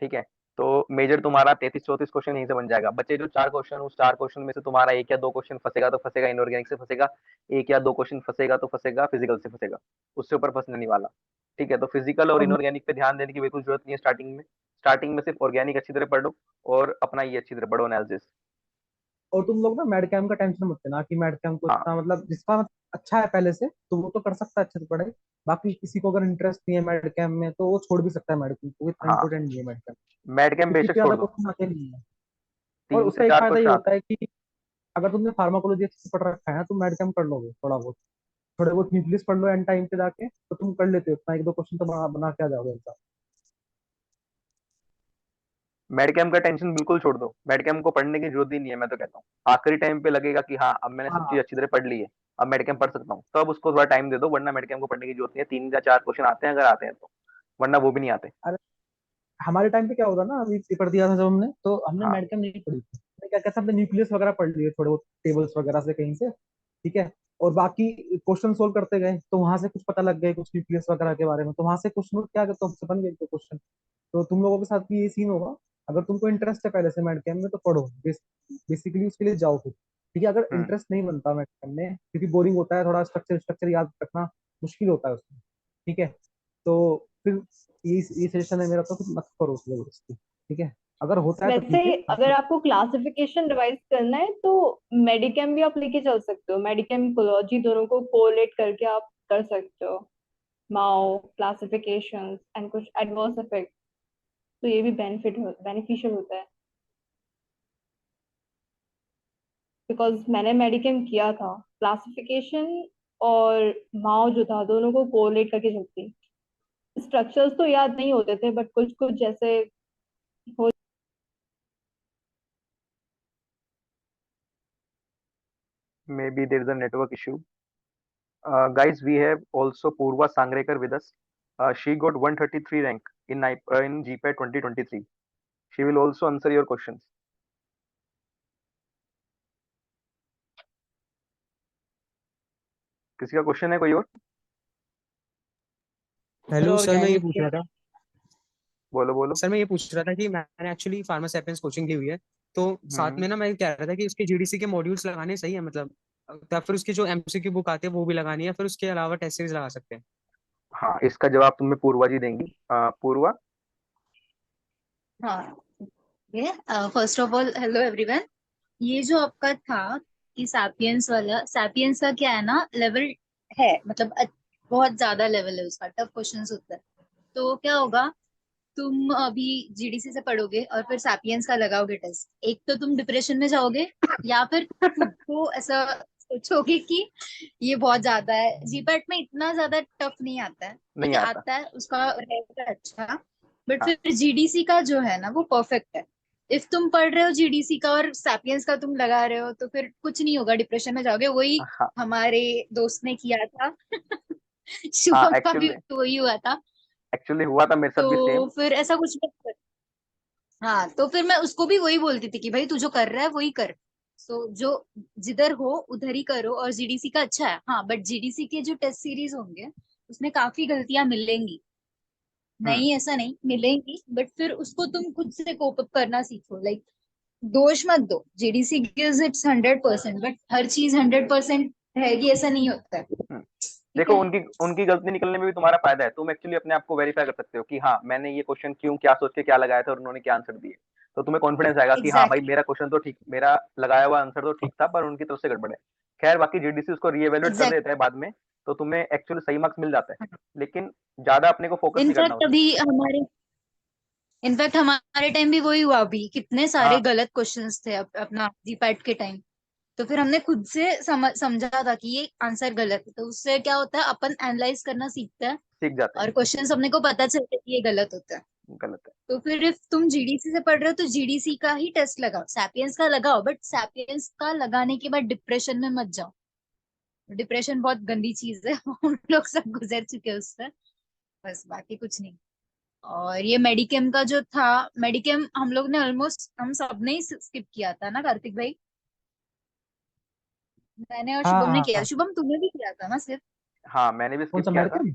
ठीक है। तो मेजर तुम्हारा 33-34 क्वेश्चन यहीं से बन जाएगा। बचे जो 4 क्वेश्चन, उस 4 क्वेश्चन में से तुम्हारा 1 या 2 क्वेश्चन फंसेगा तो फंसेगा, इनऑर्गेनिक से फंसेगा। 1 या 2 क्वेश्चन फंसेगा तो फंसेगा, फिजिकल से फंसेगा। उससे ऊपर फंसने नहीं वाला। ठीक है, तो फिजिकल और और इनऑर्गेनिक पे ध्यान देने की बिल्कुल जरूरत नहीं है स्टार्टिंग में। स्टार्टिंग में सिर्फ ऑर्गेनिक अच्छी तरह पढ़ो और अपना ये अच्छी तरह पढ़ो एनालिसिस। और तुम लोग ना मेड कैम का टेंशन मत लेना कि मेड कैम को हाँ इतना मतलब जिसका अच्छा है पहले से तो वो तो कर सकता है अच्छे से पढ़ाई। बाकी किसी को अगर इंटरेस्ट नहीं है मेड कैम में तो वो छोड़ भी सकता है मेड कैम को, इतना हाँ, इंपॉर्टेंट नहीं है मेड कैम, मेड कैम क्योंकि बेशक इतने छोड़ ज्यादा दो, क्वेश्चन आते नहीं है। और 3 से उसका एक 4 फायदा ये क्वेश्चन आते होता है कि अगर तुमने फार्माकोलॉजी अच्छे से पढ़ रखा है ना तो मेड कैम कर लोगे थोड़ा बहुत, थोड़े बहुत न्यूक्लियस पढ़ लो एंड टाइम पे जाके तो तुम कर लेते हो उतना, एक दो क्वेश्चन तो बना बना के आ जाओगे एग्जाम। हैं। मेड कैम का टेंशन बिल्कुल छोड़ दो, मेड कैम को पढ़ने की जरूरत ही नहीं है, मैं तो कहता हूँ आखिरी टाइम पे लगेगा कि हाँ अब मैंने सब चीज हाँ अच्छी तरह पढ़ ली है, अब मेड कैम पढ़ सकता हूँ, तब उसको थोड़ा टाइम दे दो, वरना मेड कैम को पढ़ने की जरूरत नहीं है, 3 या 4 क्वेश्चन आते हैं अगर आते हैं तो, वरना वो भी नहीं आते। अरे हमारे टाइम पे क्या होता ना, अभी पेपर दिया था जब हमने तो हमने हाँ मेड कैम नहीं पढ़ी थी, हमने क्या क्या था, हमने न्यूक्लियस वगैरह पढ़ लिए थोड़े बहुत टेबल्स वगैरह से कहीं से, ठीक है। और बाकी क्वेश्चन सोल्व करते गए तो वहां से कुछ पता लग गए कुछ न्यूक्लियस वगैरह के बारे में, तो वहां से क्वेश्चन क्या तो हमसे बन गए तो क्वेश्चन। तो तुम लोगों के साथ भी ये सीन होगा, अगर तुमको इंटरेस्ट है पहले से मेड कैम में तो पढ़ो, बेसिकली उसके लिए जाओ फिर, ठीक है। अगर हम्म इंटरेस्ट नहीं बनता मेड कैम में क्योंकि बोरिंग होता है, थोड़ा स्ट्रक्चर स्ट्रक्चर याद रखना मुश्किल होता है उसमें, ठीक है, तो फिर ये सजेशन है मेरा, तो फिर मत करो उसकी जबरदस्ती, ठीक है। अगर होता है तो वैसे ठीक है अगर बाकी। आपको क्लासिफिकेशन रिवाइज करना है तो मेडिकेम भी आप लेके चल सकते हो, मेडिकेम कोलॉजी दोनों को कोलेट करके आप कर सकते हो, माओ क्लासिफिकेशंस एंड कुछ एडवर्स इफेक्ट, तो ये भी बेनिफिशियल होता है। बिकॉज मैंने मेडिकेम किया था, क्लासिफिकेशन और माओ जो था दोनों को कोलेट करके चलती, स्ट्रक्चर्स तो याद नहीं होते थे बट कुछ कुछ जैसे हो। May be there is a network issue. Guys, we have also Purva Sangrekar with us. She got 133 rank in GPAT 2023. She will also answer your questions. किसी का क्वेश्चन है कोई और? हेलो सर, मैं ये ऑर्गेनिक पूछ रहा था बोलो बोलो। सर मैं ये पूछ रहा था कि मैंने एक्चुअली फार्मा सैपियंस कोचिंग ली हुई है, तो साथ हम्म में ना मैं कह रहा था कि उसके जीडीसी के मॉड्यूल्स लगाने सही है मतलब, या फिर उसकी जो एमसीक्यू बुक आती है वो भी लगानी है, फिर उसके अलावा टेस्ट सीरीज लगा सकते हैं। हाँ, इसका जवाब तुम्हें पूर्वा जी देंगी। पूर्वा। हाँ, ये first of all hello everyone. ये जो आपका था कि सैपियंस वाला, सैपियंस का क्या है ना, लेवल है मतलब बहुत ज्यादा लेवल है उसका, टफ क्वेश्चंस होता है। तो क्या होगा, तुम अभी जीडीसी से पढ़ोगे और फिर सैपियंस का लगाओगे टेस्ट, एक तो तुम डिप्रेशन में जाओगे या फिर खुद को ऐसा सोचोगे कि ये बहुत ज्यादा है। जीपैट में इतना ज्यादा टफ नहीं आता है, ठीक नहीं है, आता। आता है उसका रहेगा अच्छा। बट हाँ फिर जीडीसी का जो है ना वो परफेक्ट है। इफ तुम पढ़ रहे हो जीडीसी का और सैपियंस का तुम लगा रहे हो तो फिर कुछ नहीं होगा, डिप्रेशन में जाओगे। वही हाँ हमारे दोस्त ने किया था हाँ, शुभम का भी एक्चुअली वही हुआ था। एक्चुअली हुआ था मेरे साथ भी सेम। तो फिर ऐसा कुछ मत कर। हाँ, तो फिर मैं उसको भी वही बोलती थी कि भाई तू जो कर रहा है वही कर। सो जो जिधर हो उधर ही करो, और जीडीसी का अच्छा है हाँ, बट जीडीसी के जो टेस्ट सीरीज होंगे उसमें काफी गलतियां मिलेंगी, हम्म नहीं ऐसा नहीं मिलेंगी, बट फिर उसको तुम खुद से कोप अप करना सीखो। लाइक दोष मत दो, जीडीसी गिव्स इट्स 100%, बट हर चीज 100% रहेगी ऐसा नहीं होता है, हम्म। ठीक देखो है। उनकी उनकी गलती निकलने में भी तुम्हारा फायदा है, तुम एक्चुअली अपने आप को वेरीफाई कर सकते हो कि हाँ मैंने ये क्वेश्चन क्यों क्या सोच के क्या लगाया था और उन्होंने क्या आंसर दिए, तो तुम्हें कॉन्फिडेंस आएगा कि हाँ भाई एग्जैक्टली मेरा क्वेश्चन तो ठीक, मेरा लगाया हुआ आंसर तो ठीक था पर उनकी तरफ से गड़बड़ है। खैर बाकी जीडीसी उसको रीएवेल्युएट कर देता है एग्जैक्टली। बाद में, तो तुम्हें एक्चुअली सही मार्क्स मिल जाता है, लेकिन ज्यादा अपने को फोकस नहीं करना इनफैक्ट उसमें। अभी हमारे इनफैक्ट हमारे टाइम भी वही हुआ, अभी कितने सारे हाँ, गलत क्वेश्चंस थे अपना जीपैट के टाइम। तो फिर हमने खुद से समझा था कि ये आंसर गलत है, तो उससे क्या होता है अपन एनालाइज करना सीखते हैं सीख जाते और हैं। क्वेश्चंस अपने को पता चलता है कि ये गलत होता है। गलत है। तो फिर इफ तुम जीडीसी से पढ़ रहे हो तो जीडीसी का ही टेस्ट लगाओ, सैपियंस का लगाओ, बट सैपियंस का लगाने के बाद डिप्रेशन में मत जाओ। डिप्रेशन बहुत गंदी चीज है हम लोग सब गुजर चुके हैं उससे, बस बाकी कुछ नहीं। और ये मेडिकेम का जो था, मेडिकेम हम लोग ने ऑलमोस्ट हम सब ने ही स्किप किया था ना कार्तिक भाई। मैंने और हाँ शुभम ने हाँ किया, हाँ। शुभम तुमने भी किया था ना सिर्फ। हाँ मैंने भी कौन स्किप सा किया मेड था। कैम?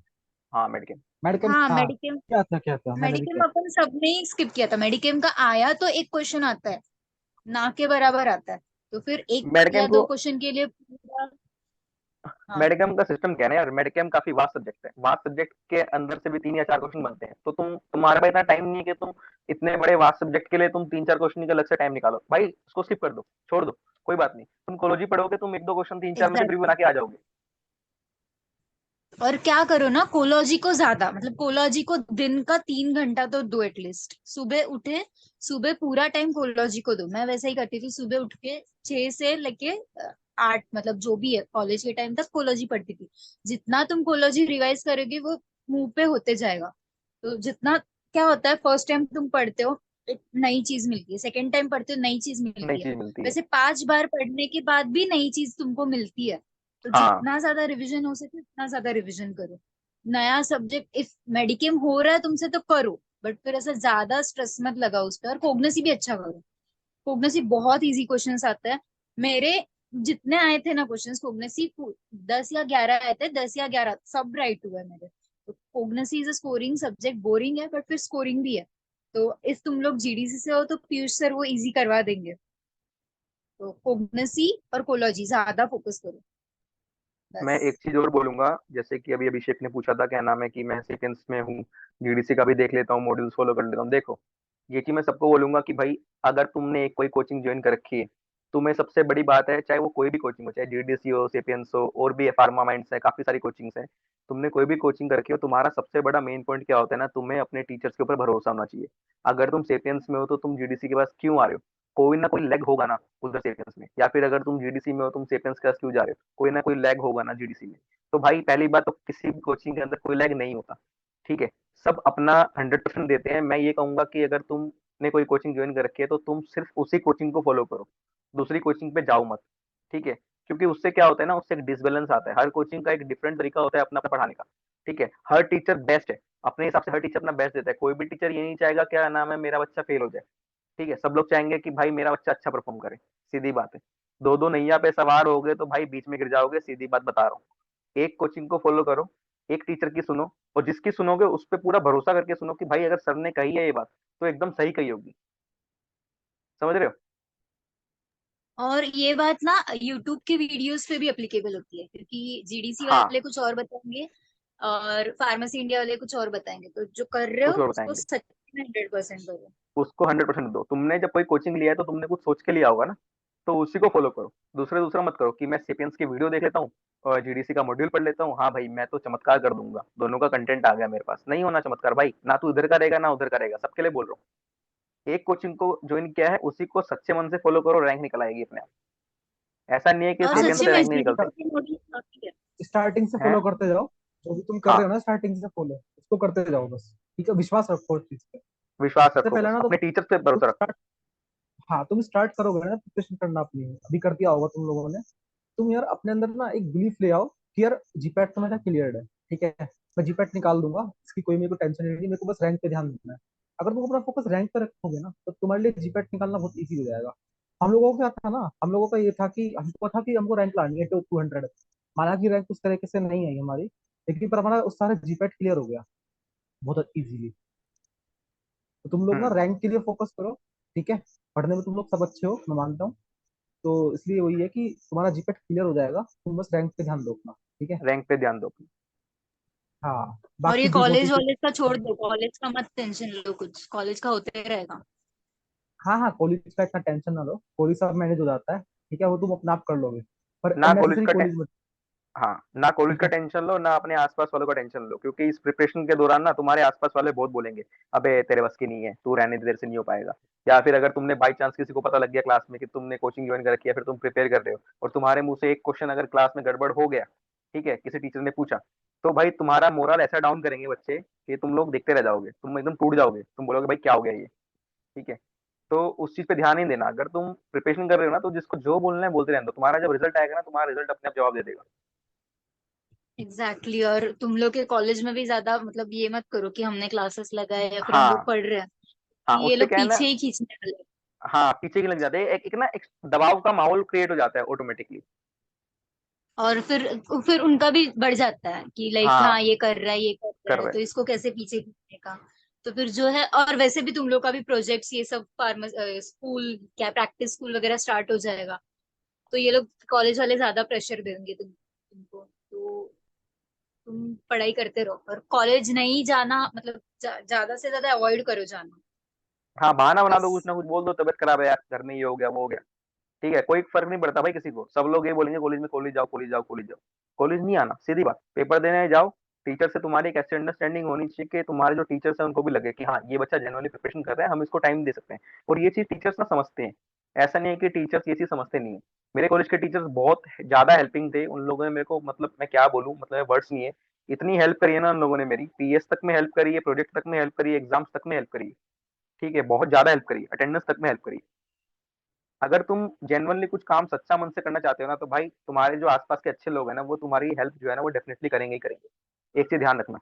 हाँ मेडिकेम। मेड कैम हाँ हाँ, मेडिकेम। क्या था मैंने भी मेडिकेम किया। अपन सबने ही स्किप किया था, मेडिकेम का आया तो एक क्वेश्चन आता है, ना के बराबर आता है, तो फिर एक मेडिकेम या को दो क्वेश्चन के लिए पूरा। हाँ मेडिकम का सिस्टम क्या है ना यार, मेडिकम काफी वास्ट सब्जेक्ट है, वास्ट सब्जेक्ट के अंदर से भी 3 या 4 क्वेश्चन बनते हैं, तो तुम्हारे पास इतना टाइम नहीं है कि तुम इतने बड़े वास्ट सब्जेक्ट के लिए तुम 3 4 क्वेश्चन का अलग से टाइम निकालो, भाई उसको स्किप कर दो, छोड़ दो, कोई बात नहीं, तुम कोलॉजी पढ़ोगे, तुम 1-2 क्वेश्चन 3-4 में से प्री बना एग्जैक्टली। के आ जाओगे। और क्या करो ना, कोलॉजी को ज्यादा, मतलब कोलॉजी को दिन का 3 घंटा तो दो एटलीस्ट। सुबह उठे, सुबह पूरा टाइम कोलॉजी को दो। मैं वैसा ही करती थी, सुबह उठ के 6 से लेके 8, मतलब जो भी है कॉलेज के टाइम तक कोलॉजी पढ़ती थी। जितना तुम कोलॉजी रिवाइज करोगे वो मुंह पे होते जाएगा। तो जितना, क्या होता है, फर्स्ट टाइम तुम पढ़ते हो एक नई चीज मिलती है, सेकेंड टाइम पढ़ते हो नई चीज नई मिलती है, चीज मिलती है। वैसे 5 बार पढ़ने के बाद भी नई चीज तुमको मिलती है। तो हाँ, जितना ज्यादा रिवीजन हो सके उतना ज्यादा रिवीजन करो। नया सब्जेक्ट इफ मेडिकेम हो रहा है तुमसे तो करो, बट फिर ऐसा ज्यादा स्ट्रेस मत लगाओ उस पर। और कोग्निसी भी अच्छा करो। कोग्निसी बहुत इजी क्वेश्चंस आता है। मेरे जितने आए थे ना क्वेश्चंस कोग्निसी, 10 या 11 आए थे, 10 या 11 सब राइट हुए मेरे। तो कोग्निसी is a scoring subject, boring है बट फिर स्कोरिंग भी है। तो इस तुम लोग जीडीसी से हो तो पीयूष सर वो इजी करवा देंगे। तो कोग्निसी और कोलॉजी ज्यादा फोकस करो मैं बस। एक चीज और बोलूंगा, जैसे कि अभी अभिषेक ने पूछा था क्या नाम है कि मैं सेपियंस में हूँ, जीडीसी का भी देख लेता हूँ, मॉड्यूल्स फॉलो कर लेता हूँ। देखो, ये चीज मैं सबको बोलूंगा कि भाई अगर तुमने एक कोई कोचिंग ज्वाइन कर रखी है, तुम्हें सबसे बड़ी बात है, चाहे वो कोई भी कोचिंग हो, चाहे जीडीसी हो, सेपियंस हो, और भी फार्मा माइंड्स है, काफी सारी कोचिंग्स है, तुमने कोई भी कोचिंग कर रखी हो, तुम्हारा सबसे बड़ा मेन पॉइंट क्या होता है ना, तुम्हें अपने टीचर्स के ऊपर भरोसा होना चाहिए। अगर तुम सेपियंस में हो तो तुम जीडीसी के पास क्यों आ रहे हो? कोई ना कोई लैग होगा ना उधर सेपियंस में, या फिर अगर तुम जीडीसी में हो तुम सेपियंस के पास क्यों जा रहे हो? कोई ना कोई लैग होगा ना जीडीसी में। तो भाई पहली बात तो किसी भी कोचिंग के अंदर कोई लैग नहीं होता, ठीक है? सब अपना 100% देते हैं। मैं ये कहूंगा कि अगर तुमने कोई कोचिंग ज्वाइन कर रखी है तो तुम सिर्फ उसी कोचिंग को फॉलो करो, दूसरी कोचिंग पे जाओ मत, ठीक है? क्योंकि उससे क्या होता है ना, उससे एक डिसबैलेंस आता है। हर कोचिंग का एक डिफरेंट तरीका होता है अपना पढ़ाने का, ठीक है? हर टीचर बेस्ट है, अपने हिसाब से हर टीचर अपना बेस्ट देता है। कोई भी टीचर ये नहीं चाहेगा क्या नाम है मेरा बच्चा फेल हो जाए, ठीक है? सब लोग चाहेंगे कि भाई मेरा बच्चा अच्छा परफॉर्म करे, सीधी बात है। दो दो नैया पे सवार हो गए तो भाई बीच में गिर जाओगे, सीधी बात बता रहा हूँ। एक कोचिंग को फॉलो करो, एक टीचर की सुनो, और जिसकी सुनोगे उस पे पूरा भरोसा करके सुनो कि भाई अगर सर ने कही है ये बात तो एकदम सही कही होगी। समझ रहे हो? और ये बात ना यूट्यूब के वीडियोस पे भी एप्लीकेबल होती है, क्योंकि जीडीसी हाँ, वाले कुछ और बताएंगे और फार्मेसी इंडिया वाले कुछ और बताएंगे। तो जो कर रहे हो कुछ और उसको बताएंगे, सच में 100% करो। उसको 100% दो। तुमने जब कोई कोचिंग लिया है तो तुमने कुछ सोच के लिया होगा ना, तो उसी को फॉलो करो। दूसरा दूसरा मत करो कि मैं सेपियंस की वीडियो देख लेता हूँ और जीडीसी का मॉड्यूल पढ़ लेता हूँ, हाँ भाई मैं तो चमत्कार कर दूंगा, दोनों का कंटेंट आ गया मेरे पास। नहीं होना चमत्कार भाई, ना तू इधर करेगा ना उधर करेगा, सबके लिए बोल रहा हूँ। एक कोचिंग को ज्वाइन किया है उसी को सच्चे मन से फॉलो करो, रैंक निकल आएगी अपने आप। ऐसा नहीं है कि और सेपियंस सच्ची से में रैंक नहीं निकलते जीडीसी मॉड्यूल काफी है। स्टार्टिंग से हैं। फॉलो करते जाओ, जो भी तुम कर हाँ, रहे हो ना स्टार्टिंग से फॉलो उसको करते जाओ बस, ठीक है? विश्वास रखो उस चीज पे। विश्वास सबसे रखो, पहले बस ना तो अपने टीचर पे तुम भरोसा रखो। स्टार्ट, हाँ तुम स्टार्ट करोगे ना प्रिपरेशन करना अपनी, अभी कर दिया होगा तुम लोगों ने, तुम यार अपने अंदर ना एक बिलीफ ले आओ कि यार जीपैट तो मेरा क्लियर्ड है, ठीक है? मैं जीपैट निकाल दूंगा, इसकी कोई मेरे को टेंशन नहीं है, मेरे को बस रैंक पे ध्यान देना है। अगर तुम अपना फोकस रैंक पे रखोगे ना तो तुम्हारे लिए जीपैट निकालना बहुत इजी हो जाएगा। हम लोगों को क्या था ना, हम लोगों का ये था कि हमको था कि हमको रैंक लानी है 200। माना कि रैंक उस तरीके से नहीं आई हमारी, लेकिन पर हमारा उस सारा जीपैट क्लियर हो गया बहुत इजीली। तो तुम लोग ना हम्म। रैंक के लिए फोकस करो, ठीक है? पढ़ने में तुम लोग सब अच्छे हो, मैं मानता हूँ। तो इसलिए वही है कि तुम्हारा जीपीएट क्लियर हो जाएगा, तुम बस रैंक पे ध्यान दो अपना, ठीक है? रैंक पे ध्यान दो। हाँ, और ये बाकी कॉलेज डिमोटिवेट। वॉलेज का छोड़ दो, कॉलेज का मत टेंशन लो, कुछ कॉलेज का होते रहेगा। हाँ हाँ, कॉलेज का इतना टेंशन ना लो, कॉलेज सब मैनेज हो जाता है, ठीक है? वो तुम अपना आप कर लोगे, पर ना कॉलेज अननेसेसरी का कॉलेज मत। हाँ, ना कॉलेज ठीक का है। टेंशन लो, ना अपने आसपास वालों का टेंशन लो, क्योंकि इस प्रिपरेशन के दौरान ना तुम्हारे आसपास वाले बहुत बोलेंगे, अबे तेरे बस की नहीं है, तू रहने दे, तेरे से नहीं हो पाएगा। या फिर अगर तुमने बाई चांस किसी को पता लग गया क्लास में कि तुमने कोचिंग ज्वाइन कर रखी है, फिर तुम प्रिपेयर कर रहे हो और तुम्हारे मुंह से एक क्वेश्चन अगर क्लास में गड़बड़ हो गया, ठीक है, किसी टीचर ने पूछा, तो भाई तुम्हारा मोरल ऐसा डाउन करेंगे बच्चे कि तुम लोग देखते रह जाओगे, तुम एकदम टूट जाओगे, तुम बोलोगे भाई क्या हो गया ये, ठीक है? तो उस चीज पे ध्यान नहीं देना। अगर तुम प्रिपरेशन कर रहे हो ना तो जिसको जो बोलना है बोलते रहने दो, तुम्हारा जब रिजल्ट आएगा ना तुम्हारा रिजल्ट अपने आप जवाब दे देगा। एग्जैक्टली। और तुम लोग के कॉलेज में भी ज्यादा मतलब ये मत करो कि हमने क्लासेस लगाए या फिर हम लोग हाँ, पढ़ रहे हैं, हाँ, ये उससे लोग क्या है ना, पीछे ही खींचने वाले हैं। हाँ, पीछे की लग जाते हैं, एक ना एक दबाव का माहौल क्रिएट हो जाता है ऑटोमेटिकली। और फिर उनका भी बढ़ जाता है कि लाइक हाँ, हाँ ये कर रहा है, ये कर कर रहा है, रहे तो इसको कैसे पीछे खींचने का। तो फिर जो है, और वैसे भी तुम लोग का भी प्रोजेक्ट्स ये सब फार्मा स्कूल क्या प्रैक्टिस स्कूल वगैरह स्टार्ट हो जाएगा। तो ये लोग कॉलेज वाले ज्यादा प्रेशर देंगे तुमको। तो तुम पढ़ाई करते रहो, और कॉलेज नहीं जाना मतलब ज्यादा से ज्यादा अवॉइड करो जाना। हाँ, बहाना बना दो, कुछ बस। ना कुछ बोल दो, तबीयत खराब है यार, घर में ये हो गया वो हो गया। ठीक है, कोई फर्क नहीं पड़ता भाई किसी को, सब लोग ये बोलेंगे कॉलेज में, कॉलेज जाओ, कॉलेज जाओ, कॉलेज जाओ। कॉलेज नहीं आना, सीधी बात, पेपर देने जाओ। टीचर से तुम्हारी एक ऐसी अंडरस्टैंडिंग होनी चाहिए कि तुम्हारे जो टीचर्स हैं उनको भी लगे कि हाँ ये बच्चा जेन्युइनली प्रिपरेशन कर रहा है, हम इसको टाइम दे सकते हैं। और ये चीज टीचर्स ना समझते हैं, ऐसा नहीं है कि टीचर्स ये चीज समझते नहीं है। मेरे कॉलेज के टीचर्स बहुत ज्यादा हेल्पिंग थे, उन लोगों ने मेरे को, मतलब मैं क्या बोलूँ, मतलब वर्ड्स नहीं है, इतनी हेल्प करी है ना उन लोगों ने मेरी, पीएस तक में हेल्प करी है, प्रोजेक्ट तक में हेल्प करी है, एग्जाम्स तक में हेल्प करी है। ठीक है, बहुत ज्यादा हेल्प करी, अटेंडेंस तक में हेल्प करी। अगर तुम जेन्युइनली कुछ काम सच्चा मन से करना चाहते हो ना, तो भाई तुम्हारे जो आसपास के अच्छे लोग हैं ना, वो तुम्हारी हेल्प जो है ना वो डेफिनेटली करेंगे ही करेंगे। एक चीज ध्यान रखना।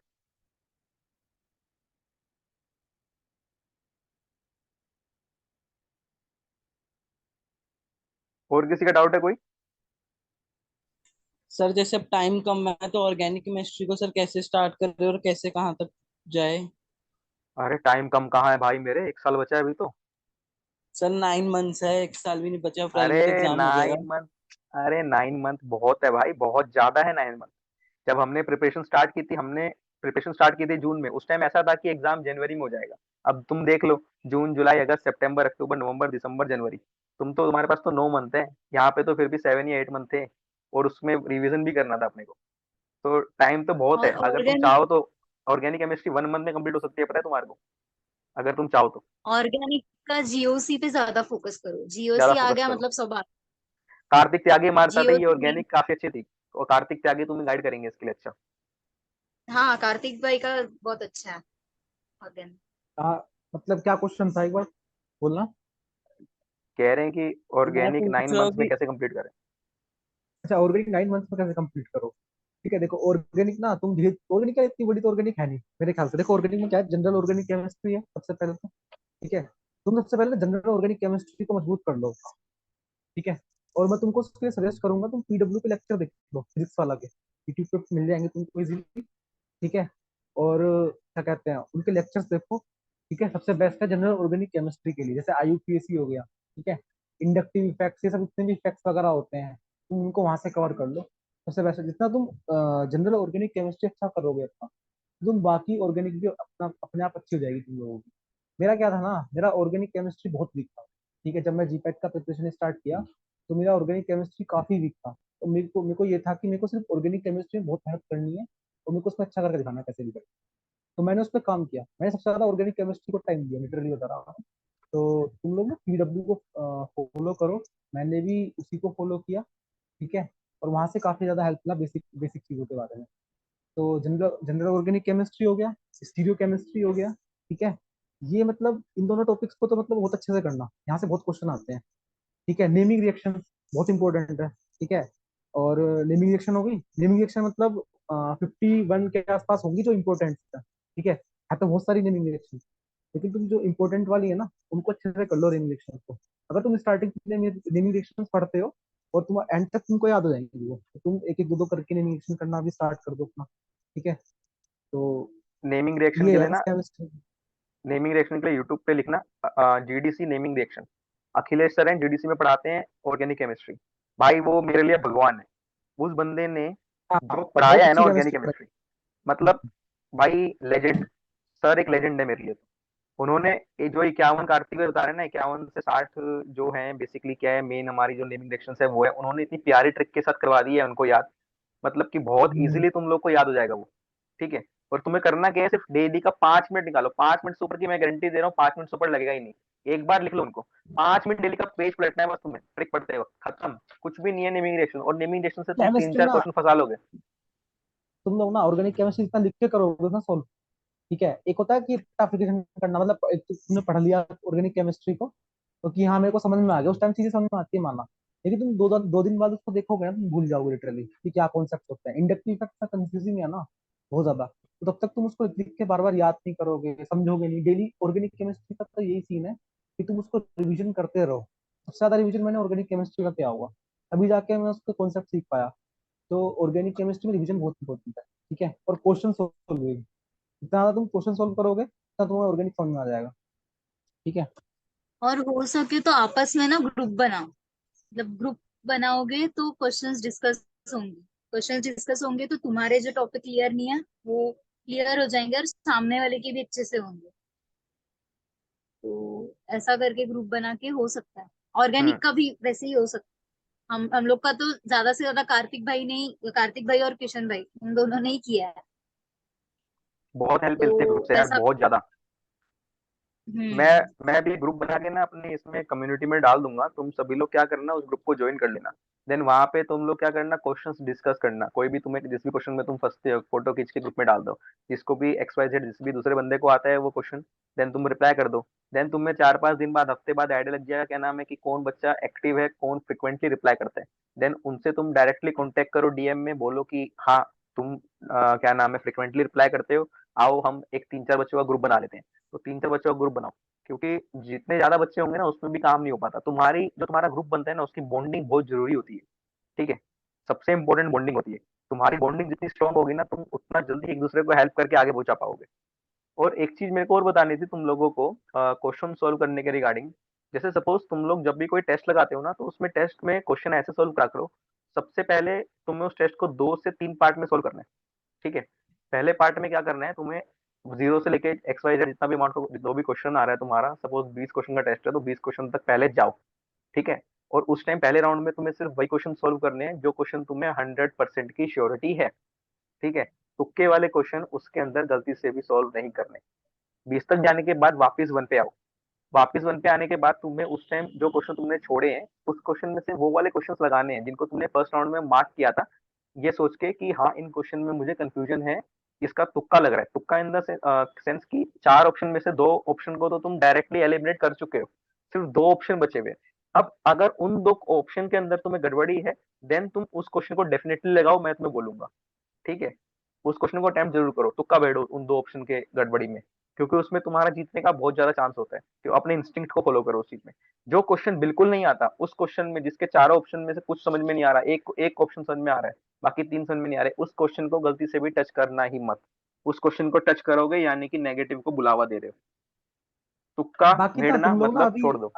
और किसी का डाउट है कोई? सर जैसे अब टाइम कम है तो ऑर्गेनिक केमिस्ट्री को सर कैसे स्टार्ट कर रहे हो और कैसे कहाँ तक जाए? अरे टाइम कम कहाँ है भाई मेरे, 1 साल बचा है अभी तो। सर 9 मंथ्स है, 1 साल भी नहीं बचा, अरे प्राइमरी एग्जाम हो जाएगा। 9 मंथ, अरे 9 मंथ बहुत है भाई, बहुत ज्यादा है 9 मंथ। जब हमने प्रिपरेशन स्टार्ट की थी, हमने प्रिपरेशन स्टार्ट की थी जून में, उस टाइम ऐसा था कि एग्जाम जनवरी में हो जाएगा। अब तुम देख लो, जून जुलाई अगस्त सितंबर अक्टूबर नवंबर दिसंबर जनवरी, तुम्हारे पास तो 9 मंथ है। यहाँ पे तो फिर भी 7 या 8 मंथ थे, और उसमें रिवीजन भी करना था अपने को। तो टाइम तो बहुत है, और अगर तुम ऑर्गेनिक चाहो तो ऑर्गेनिक केमिस्ट्री 1 मंथ में कंप्लीट हो सकती है, पता है तुम्हारे को, अगर तुम चाहो तो। ऑर्गेनिक का जीओसी पे ज्यादा फोकस करो, ज्यादा जीओसी आ फोकस गया करो। मतलब सब आ। कार्तिक त्यागी मारता था, ये जीओसी नहीं। ऑर्गेनिक काफी अच्छी थी, और कार्तिक त्यागी तुम्हें गाइड करेंगे इसके लिए। अच्छा, हाँ, कार्तिक भाई का बहुत अच्छा है ऑर्गेनिक। हाँ, मतलब क्या क्वेश्चन था एक बार बोलना। कह रहे हैं कि मैं ऑर्गेनिक पूछ नाइन रहा हूँ मंथ्स में कि कैसे कंप्लीट करें। अच्छा, ऑर्गेनिक 9 मंथ्स में कैसे कंप्लीट करो? ठीक है, देखो ऑर्गेनिक ना तुम धीरे, ऑर्गेनिक क्या इतनी बड़ी तो ऑर्गेनिक है नहीं मेरे ख्याल से। देखो ऑर्गेनिक में क्या है, जनरल ऑर्गेनिक केमिस्ट्री है सबसे पहले तो। ठीक है, तुम सबसे पहले जनरल ऑर्गेनिक केमिस्ट्री को मजबूत कर लो। ठीक है, और मैं तुमको उसके लिए सजेस्ट करूंगा, तुम पीडब्ल्यू के लेक्चर देख लो, फिजिक्स वाला के, यूट्यूब पे मिल जाएंगे तुमको इजीली। ठीक है, और क्या कहते हैं, उनके लेक्चर्स देखो। ठीक है, सबसे बेस्ट है जनरल ऑर्गेनिक केमिस्ट्री के लिए, जैसे आईयूपीएसी हो गया। ठीक है, इंडक्टिव इफेक्ट्स, ये सब जितने भी इफेक्ट्स वगैरह होते हैं, तुम उनको वहां से कवर कर लो। सबसे बेस्ट है, जितना तुम जनरल ऑर्गेनिक केमिस्ट्री अच्छा करोगे अपना, तुम बाकी ऑर्गेनिक भी अपना अपने आप अच्छी हो जाएगी तुम लोगों की। मेरा क्या था ना, मेरा ऑर्गेनिक केमिस्ट्री बहुत वीक था। ठीक है, जब मैं जीपैट का प्रिपरेशन स्टार्ट किया, तो मेरा ऑर्गेनिक केमिस्ट्री काफी वीक था। तो मेरे को ये था कि मेरे को सिर्फ ऑर्गेनिक केमिस्ट्री में बहुत मेहनत करनी है, और मेरे को उसमें अच्छा करके दिखाना है कैसे भी करके। तो मैंने उस पर काम किया, मैंने सबसे ज्यादा ऑर्गेनिक केमिस्ट्री को टाइम दिया, लिटरली बता रहा हूँ। तो तुम लोग ना पीडब्ल्यू को फॉलो करो, मैंने भी उसी को फॉलो किया। ठीक है, और वहां से काफी ज्यादा हेल्प मिला बेसिक बेसिक चीजों के बारे में। तो जनरल जनरल ऑर्गेनिक केमिस्ट्री हो गया, स्टीरियो केमिस्ट्री हो गया। ठीक है, ये मतलब इन दोनों टॉपिक्स को तो मतलब बहुत अच्छे से करना, यहाँ से बहुत क्वेश्चन आते हैं। ठीक है, नेमिंग रिएक्शन बहुत इंपॉर्टेंट है। ठीक है, और नेमिंग रिएक्शन हो गई, नेमिंग रिएक्शन मतलब 51 के आसपास होंगी जो इंपॉर्टेंट है। ठीक है तो बहुत सारी नेमिंग रिएक्शन, लेकिन तुम जो इंपॉर्टेंट वाली है ना, उनको अच्छे से कर लो नेमिंग रिएक्शन को। अगर तुम स्टार्टिंग में नेमिंग रिएक्शन पढ़ते हो, और तुम एंड तक तुमको याद हो जाएंगे वो, तो तुम एक एक दो दो करके नेमिंग रिएक्शन करना भी स्टार्ट कर दो अपना। ठीक है, तो नेमिंग रिएक्शन के ये लिए है बस ना, केमिस्ट्री। नेमिंग रिएक्शन के लिए यूट्यूब पे लिखना GDC naming reaction. Akhilesh sir हैं, जीडीसी में पढ़ाते हैं ऑर्गेनिक केमिस्ट्री। भाई वो मेरे लिए भगवान है। उस बंदे ने हाँ, जो बहुत पढ़ाया है ना अच्छी ऑर्गेनिक केमिस्ट्री केमिस्ट्री, मतलब भाई लेजेंड। सर एक लेजेंड है मेरे लिए तो। उन्होंने ये जो 51 कार्तिक में बता रहे हैं ना, 51 से 60 जो है बेसिकली क्या है, मेन हमारी जो नेमिंग रिएक्शन है वो है, उन्होंने इतनी प्यारी ट्रिक के साथ करवा दी है उनको याद, मतलब कि बहुत पढ़ाई। इजीली तुम लोग को याद हो जाएगा वो। ठीक है, और तुम्हें करना क्या है, सिर्फ डेली का 5 मिनट निकालो, 5 मिनट से ऊपर की मैं गारंटी दे रहा हूँ, 5 मिनट से ऊपर लगेगा ही नहीं। एक बार लिख लो उनको, 5 मिनट डेली का पेज पलटना है बस तुम्हें, ट्रिक पढ़ते वक्त खत्म। कुछ भी नहीं है नेमिंग रिएक्शन, और नेमिंग रिएक्शन से तुम तीन केमिस्ट्री चार ना, क्वेश्चन फंसा लोगे। तुम लोग ना ऑर्गेनिक केमिस्ट्री जितना लिख के करोगे ना सॉल्व, ठीक है, एक होता है कि एप्लीकेशन करना, मतलब एक तो तुमने पढ़ लिया ऑर्गेनिक केमिस्ट्री को, तो कि हाँ मेरे को समझ में आ गया, उस टाइम चीजें समझ में आती है माना। लेकिन तुम दो दिन बाद उसको देखोगे ना, तुम भूल जाओगे लिटरली कि क्या कॉन्सेप्ट होता है। इंडक्टिव इफेक्ट का कंफ्यूजिंग है ना बहुत ज्यादा, तो तब तक तुम उसको लिख के बार बार याद नहीं करोगे, समझोगे नहीं। डेली ऑर्गेनिक केमिस्ट्री का तो यही सीन है कि तुम उसको रिवीजन करते रहो। सबसे ज्यादा रिवीजन मैंने ऑर्गेनिक केमिस्ट्री का किया हुआ, अभी जाके मैं उसके कॉन्सेप्ट सीख पाया। तो ऑर्गेनिक केमिस्ट्री में रिवीजन बहुत इंपॉर्टेंट है। ठीक है, और क्वेश्चन सोल्व, जितना ज्यादा तुम क्वेश्चन सोल्व करोगे उतना तुम्हें ऑर्गेनिक समझ में आ जाएगा। ठीक है, और हो सके तो आपस में ना ग्रुप बनाओ, मतलब ग्रुप बनाओगे तो क्वेश्चंस डिस्कस होंगे। क्वेश्चंस डिस्कस होंगे तो तुम्हारे जो टॉपिक क्लियर नहीं है वो क्लियर हो जाएंगे, और सामने वाले के भी अच्छे से होंगे। तो ऐसा करके ग्रुप बना के हो सकता है। ऑर्गेनिक का भी वैसे ही हो सकता। हम लोग का तो ज्यादा से ज्यादा कार्तिक भाई और किशन भाई इन दोनों ने ही किया है। बहुत हेल्प तो मिलती है ग्रुप से यार, वैसा। बहुत ज्यादा। मैं हम्म। मैं भी ग्रुप बना के ना अपने इसमें कम्युनिटी में डाल दूंगा, तुम सभी लोग क्या करना उस ग्रुप को ज्वाइन कर लेना। देन वहां पे तुम लोग क्या करना, क्वेश्चंस डिस्कस करना, कोई भी तुम्हें जिस भी क्वेश्चन में तुम फंसते हो फोटो खींच के ग्रुप में डाल दो, जिसको भी एक्स वाई जेड जिस भी दूसरे बंदे को आता है वो क्वेश्चन, देन तुम रिप्लाई कर दो। देन तुम्हें 4-5 दिन बाद, हफ्ते बाद आइडिया लग जाएगा क्या नाम है कि कौन बच्चा एक्टिव है, कौन फ्रिक्वेंटली रिप्लाई करता है। देन उनसे तुम डायरेक्टली कॉन्टेक्ट करो, डीएम में बोलो कि हाँ तुम क्या नाम है फ्रिक्वेंटली रिप्लाई करते हो, आओ हम एक 3-4 बच्चों का ग्रुप बना लेते हैं। तो 3-4 बच्चों का ग्रुप बनाओ, क्योंकि जितने ज्यादा बच्चे होंगे ना उसमें भी काम नहीं हो पाता। तुम्हारा ग्रुप बनता है ना, उसकी बॉन्डिंग बहुत जरूरी होती है। ठीक है, सबसे इंपॉर्टेंट बॉन्डिंग होती है। तुम्हारी बॉन्डिंग जितनी स्ट्रांग होगी ना, तुम उतना जल्दी एक दूसरे को हेल्प करके आगे पहुंचा पाओगे। और एक चीज मेरे को और बतानी थी तुम लोगों को, क्वेश्चन सोल्व करने के रिगार्डिंग। जैसे सपोज तुम लोग जब भी कोई टेस्ट लगाते हो ना, तो उसमें टेस्ट में क्वेश्चन ऐसे सोल्व करा करो, सबसे पहले तुम्हें उस टेस्ट को 2 से 3 पार्ट में सोल्व करना है। ठीक है, पहले पार्ट में क्या करना है तुम्हें, जीरो से लेके एक्स वाई जेड जितना भी अमाउंट को जो भी क्वेश्चन आ रहा है तुम्हारा, सपोज 20 क्वेश्चन का टेस्ट है तो 20 क्वेश्चन तक पहले जाओ। ठीक है, और उस टाइम पहले राउंड में तुम्हें सिर्फ वही क्वेश्चन सोल्व करने हैं जो क्वेश्चन तुम्हें 100% की श्योरिटी है। ठीक है, तुक्के वाले क्वेश्चन उसके अंदर गलती से भी सोल्व नहीं करने। 20 तक जाने के बाद वापस 1 पे आओ। वापस 1 पे आने के बाद तुम्हें उस टाइम जो क्वेश्चन तुमने छोड़े हैं, उस क्वेश्चन में से वो वाले क्वेश्चन लगाने हैं जिनको तुमने फर्स्ट राउंड में मार्क किया था, ये सोच के कि हाँ इन क्वेश्चन में मुझे कंफ्यूजन है, इसका तुक्का लग रहा है। तुक्का इन द सेंस की 4 ऑप्शन में से 2 ऑप्शन को तो तुम डायरेक्टली एलिमिनेट कर चुके हो, सिर्फ 2 ऑप्शन बचे हुए हैं। अब अगर उन 2 ऑप्शन के अंदर तुम्हें गड़बड़ी है, देन तुम उस क्वेश्चन को डेफिनेटली लगाओ, मैं तुम्हें बोलूंगा। ठीक है, उस क्वेश्चन को अटेम्प्ट जरूर करो, तुक्का बैठो उन 2 ऑप्शन के गड़बड़ी में, क्योंकि उसमें तुम्हारा जीतने का बहुत ज्यादा चांस होता है। तो अपने इंस्टिंक्ट को फॉलो करो उस चीज में। जो क्वेश्चन बिल्कुल नहीं आता, उस क्वेश्चन में जिसके चारों ऑप्शन में से कुछ समझ में नहीं आ रहा, एक एक ऑप्शन समझ में आ रहा है, बाकी 3 समझ में नहीं आ रहे, उस क्वेश्चन को गलती से भी टच करना ही मत। उस क्वेश्चन को टच करोगे यानी कि नेगेटिव को बुलावा दे रहे हो। तुक्का बाकी ना भिड़ना तुम लोग ना मतलब अभी, छोड़ दो।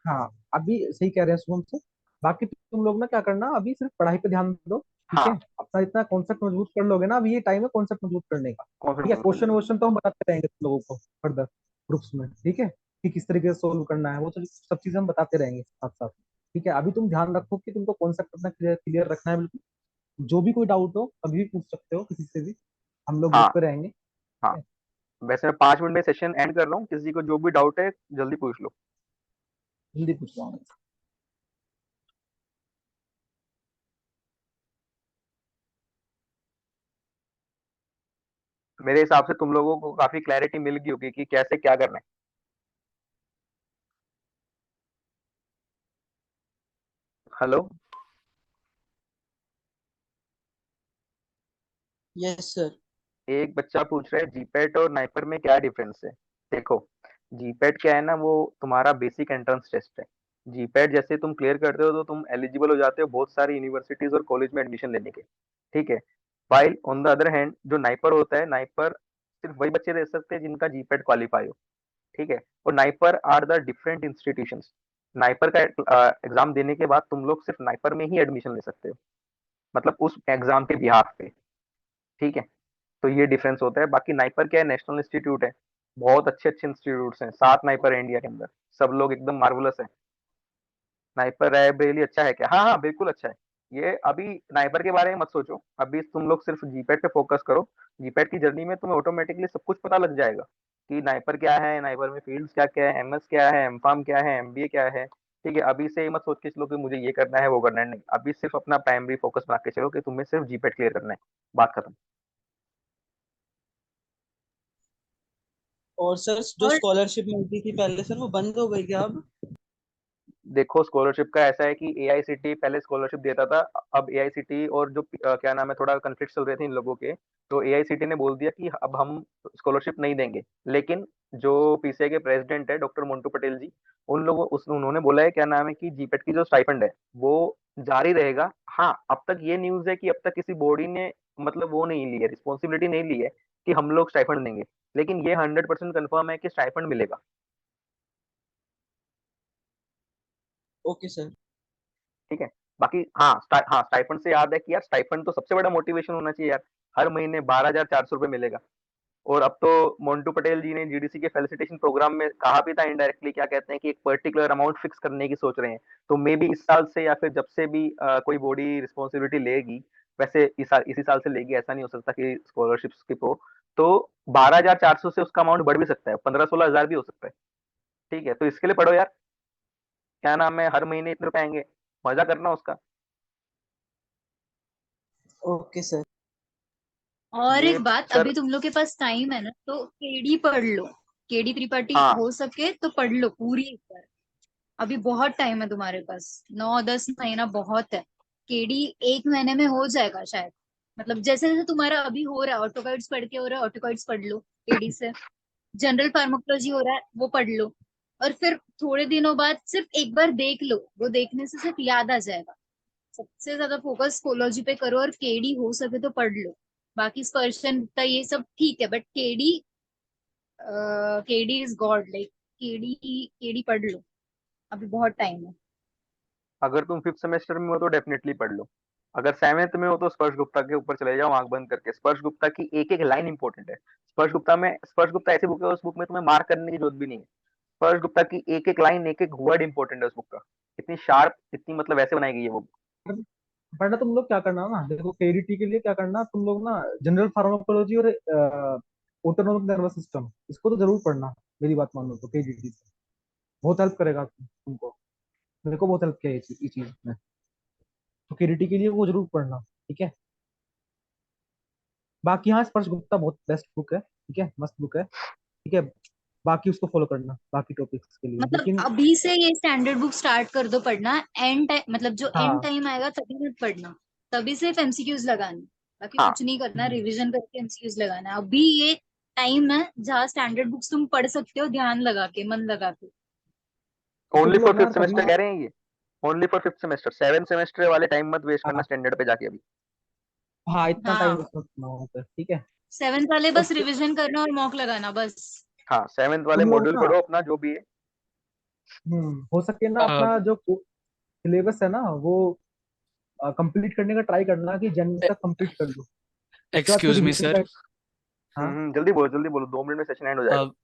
हाँ अभी सही कह रहे हैं शुभम से। बाकी तुम लोग ना क्या करना, अभी सिर्फ पढ़ाई पे ध्यान दो। ठीक है, हाँ, अपना इतना कॉन्सेप्ट मजबूत कर लोगे ना, अभी ये टाइम है कॉन्सेप्ट मजबूत करने का। ठीक है, कॉन्फिडेंस कर क्वेश्चन लेना। वोश्चन तो हम बताते रहेंगे तुम लोगों को फर्दर ग्रुप्स में। ठीक है, कि किस तरीके से सोल्व करना है वो तो सब चीजें हम बताते रहेंगे साथ साथ। ठीक है, अभी तुम ध्यान रखो कि तुमको कॉन्सेप्ट अपना क्लियर रखना है बिल्कुल। जो भी कोई डाउट हो कभी भी पूछ सकते हो किसी से भी, हम लोग ग्रुप हाँ पे रहेंगे। ठीक हाँ, है, वैसे मैं 5 मिनट में सेशन एंड कर रहा हूँ, किसी को जो भी डाउट है जल्दी पूछ लो। जल्दी पूछ लो। मेरे हिसाब से तुम लोगों को काफी क्लैरिटी मिल गई होगी कि कैसे क्या करना है। हेलो। Yes sir. एक बच्चा पूछ रहा है जीपैट और नाइपर में क्या डिफरेंस है। देखो, जीपैट क्या है ना, वो तुम्हारा बेसिक एंट्रेंस टेस्ट है। जीपैट जैसे तुम क्लियर करते हो तो तुम एलिजिबल हो जाते हो बहुत सारी यूनिवर्सिटीज और कॉलेज में एडमिशन लेने के। ठीक है, while on the other hand जो नाइपर होता है, नाइपर सिर्फ वही बच्चे दे सकते हैं जिनका जीपैट क्वालिफाई हो। ठीक है, और NIPER are the different institutions. NIPER का एग्जाम देने के बाद तुम लोग सिर्फ नाइपर में ही एडमिशन ले सकते हो, मतलब उस एग्जाम के बिहाफ पे। ठीक है, तो ये डिफरेंस होता है। बाकी नाइपर क्या है, नेशनल इंस्टीट्यूट है, बहुत अच्छे अच्छे इंस्टीट्यूट हैं, 7 नाइपर है इंडिया के अंदर, सब लोग एकदम मार्वलस है। नाइपर रायबरेली अच्छा है क्या? हाँ हाँ बिल्कुल अच्छा है। ये अभी नाइपर के बारे में मत सोचो, अभी तुम लोग सिर्फ जीपैट पे फोकस करो। जीपैट की जर्नी में तुम्हें ऑटोमेटिकली सब कुछ पता लग जाएगा कि नाइपर क्या है, नाइपर में फील्ड्स क्या क्या है, एमएस क्या है, एमफार्म क्या है, एमबीए क्या है। ठीक है, अभी से ये मत सोच के चलो कि मुझे ये करना है वो करना है, नहीं, अभी सिर्फ अपना प्राइमरी फोकस बना के चलो कि तुम्हें सिर्फ जीपैट क्लियर करना है, बात खत्म। और सर जो और स्कॉलरशिप मिलती थी पहले सर वो बंद हो गई क्या अब? देखो, स्कॉलरशिप का ऐसा है कि एआईसीटी पहले स्कॉलरशिप देता था, अब एआईसीटी और जो क्या नाम है, थोड़ा कन्फ्लिक्ट चल रहे थे इन लोगों के, तो एआईसीटी ने बोल दिया कि अब हम स्कॉलरशिप नहीं देंगे। लेकिन जो पीसीआई के प्रेसिडेंट है डॉक्टर मोन्टू पटेल जी, उन्होंने बोला है क्या नाम है कि जीपेट की जो स्टाइपेंड है वो जारी रहेगा। हाँ, अब तक ये न्यूज है कि अब तक किसी बॉडी ने मतलब वो नहीं ली है, रिस्पॉन्सिबिलिटी नहीं ली है कि हम लोग स्टाइपेंड देंगे, लेकिन ये 100% कंफर्म है कि स्टाइपेंड मिलेगा। Okay sir. ठीक है, बाकी हाँ हाँ, स्टाइफंड से याद है कि यार स्टाइफंड तो सबसे बड़ा मोटिवेशन होना चाहिए यार। हर महीने 12,400 रुपये मिलेगा, और अब तो मोंटू पटेल जी ने जीडीसी के फेलिसिटेशन प्रोग्राम में कहा भी था इनडायरेक्टली, क्या कहते हैं कि एक पर्टिकुलर अमाउंट फिक्स करने की सोच रहे हैं। तो मे बी इस साल से या फिर जब से भी कोई बॉडी रिस्पॉन्सिबिलिटी लेगी, वैसे इसी साल से लेगी, ऐसा नहीं हो सकता कि स्कॉलरशिप स्किप हो। तो 12,400 से उसका अमाउंट बढ़ भी सकता है, 15-16 हजार भी हो सकता है। ठीक है, तो इसके लिए पढ़ो यार, क्या नाम है, हर महीने इतने रुपए आएंगे, मजा करना उसका। Okay sir. और ये एक बात, सर, अभी तुम लोग के पास टाइम है ना, तो केडी पढ़ लो। केडी त्रिपाठी हाँ हो सके तो पढ़ लो पूरी एक बार। अभी बहुत टाइम है तुम्हारे पास, 9-10 महीना बहुत है। केडी 1 महीने में हो जाएगा शायद। मतलब जैसे जैसे तुम्हारा अभी हो रहा है, ऑटोकाइड्स पढ़ के हो रहा है, ऑटोकाइड्स पढ़ लो केडी से। जनरल फार्माकोलॉजी हो रहा है, वो पढ़ लो। और फिर थोड़े दिनों बाद सिर्फ एक बार देख लो, वो देखने से सिर्फ याद आ जाएगा। सबसे ज्यादा फोकस कोलॉजी पे करो, और केडी हो सके तो पढ़ लो। बाकी स्पर्शन गुप्ता ये सब ठीक है, but KD, KD is God, like KD, KD पढ़ लो। अभी बहुत टाइम है। अगर तुम 5th सेमेस्टर में हो तो डेफिनेटली पढ़ लो। अगर 7th में हो तो स्पर्श गुप्ता के ऊपर चले जाओ आंख बंद करके। स्पर्श गुप्ता की एक एक लाइन इंपॉर्टेंट है। स्पर्श गुप्ता ऐसी बुक है, उस बुक में तुम्हें मार्क करने की जरूरत भी नहीं है। स्पर्श गुप्ता की एक एक लाइन, एक एक वर्ड इंपॉर्टेंट है उस बुक का। इतनी शार्प, इतनी मतलब ऐसे बनाई गई है वो book। वरना तुम लोग क्या करना ना, देखो केडीटी के लिए क्या करना, तुम लोग ना जनरल फार्माकोलॉजी और ऑटोनॉमिक नर्वस सिस्टम, इसको तो जरूर पढ़ना। मेरी बात मानो तो केडीटी से बहुत हेल्प करेगा तुमको। मेरे को बहुत हेल्प किया ये चीज में। तो केडीटी के लिए वो जरूर पढ़ना, ठीक है। बाकी हाँ, स्पर्श गुप्ता बहुत बेस्ट बुक है, ठीक है, मस्त बुक है, ठीक है। बाकी उसको फॉलो करना बाकी टॉपिक्स के लिए, मतलब लेकिन अभी से ये स्टैंडर्ड बुक स्टार्ट कर दो पढ़ना। एंड टाइम, मतलब जो एंड हाँ। टाइम आएगा तभी मत पढ़ना। तभी सिर्फ एमसीक्यूज लगाने, बाकी हाँ, कुछ नहीं करना। हम्म, रिवीजन करके एमसीक्यूज लगाना है। अभी ये टाइम है जहाँ स्टैंडर्ड बुक्स तुम पढ़ सकते हो, ध्यान लगा के, मन लगा के। ओनली तुम फॉर लोग ना 5th कभी, सेमेस्टर कह रहे हैं ये। Only for 5th semester, 7th semester वाले टाइम मत वेस्ट करना हाँ स्टैंडर्ड पे जाके अभी। हाँ, इतना टाइम हाँ, इसमें ना हो फिर, ठीक है। 7th वाले और बस रिवीजन करना और मॉक लगाना बस। हाँ, 7th वाले तुम लोग मॉड्यूल ना, पढ़ो अपना जो भी है। हो सके ना अ, अपना जो सिलेबस है ना वो कंप्लीट करने का ट्राई करना कि जनवरी तक कंप्लीट कर लो। उसके बाद फिर एक्सक्यूज मी रिवीजन सर। का। हाँ। जल्दी बोलो, 2 मिनट में सेशन एंड हो जाएगा। अब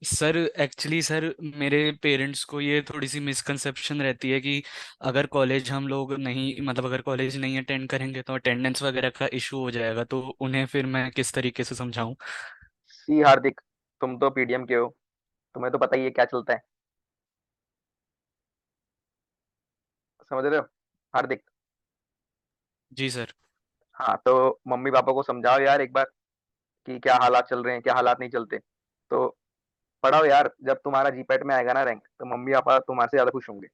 सर, एक्चुअली सर, मेरे पेरेंट्स को ये थोड़ी सी मिसकंसेप्शन रहती है कि अगर कॉलेज हम लोग नहीं, मतलब अगर कॉलेज नहीं अटेंड करेंगे तो अटेंडेंस वगैरह का इशू हो जाएगा, तो उन्हें फिर मैं किस तरीके से समझाऊं? सी हार्दिक, तुम तो पीडीएम के हो, तुम्हें तो पता ही है क्या चलता है, समझ रहे हो हार्दिक। जी सर। हाँ, तो मम्मी पापा को समझाओ यार एक बार कि क्या हालात चल रहे हैं, क्या हालात नहीं चलते। तो पढ़ाओ यार, जब तुम्हारा जीपैट में आएगा ना रैंक, तो मम्मी पापा तुम्हारे से ज्यादा खुश होंगे।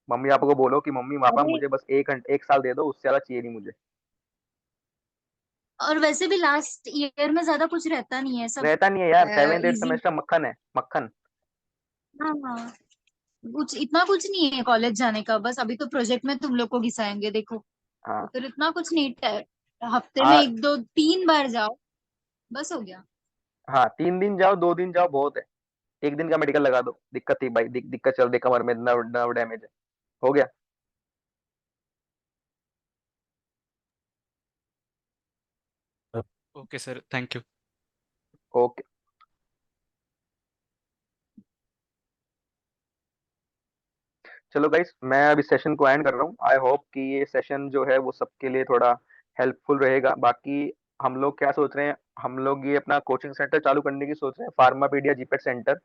मम्मी पापा को बोलो कि मम्मी पापा अरे, मुझे बस 1 साल दे दो, उससे ज्यादा चाहिए नहीं मुझे। और वैसे भी लास्ट ईयर में ज्यादा कुछ रहता नहीं है, सब रहता नहीं है यार, 7th 8th इजी। सेमेस्टर मक्खन है, मक्खन। हाँ हाँ, कुछ इतना कुछ नहीं है कॉलेज जाने का। बस अभी तो प्रोजेक्ट में तुम लोग को घिसाएंगे, देखो। तो हाँ फिर इतना कुछ नहीं है। हफ्ते में आ, 1 2 3 बार जाओ, बस हो गया। हाँ, 3 दिन जाओ, 2 दिन जाओ, बहुत है। 1 दिन का मेडिकल लगा दो, दिक्कत थी भाई, दिक्कत चल रही कमर में, नर्व नर्व डैमेज है, हो गया। Okay sir, thank you. Okay, चलो गाइस, मैं अभी सेशन को एंड कर रहा हूँ। आई होप कि ये सेशन जो है वो सबके लिए थोड़ा हेल्पफुल रहेगा। बाकी हम लोग क्या सोच रहे हैं, हम लोग ये अपना कोचिंग सेंटर चालू करने की सोच रहे हैं, फार्मापीडिया जीपेट सेंटर।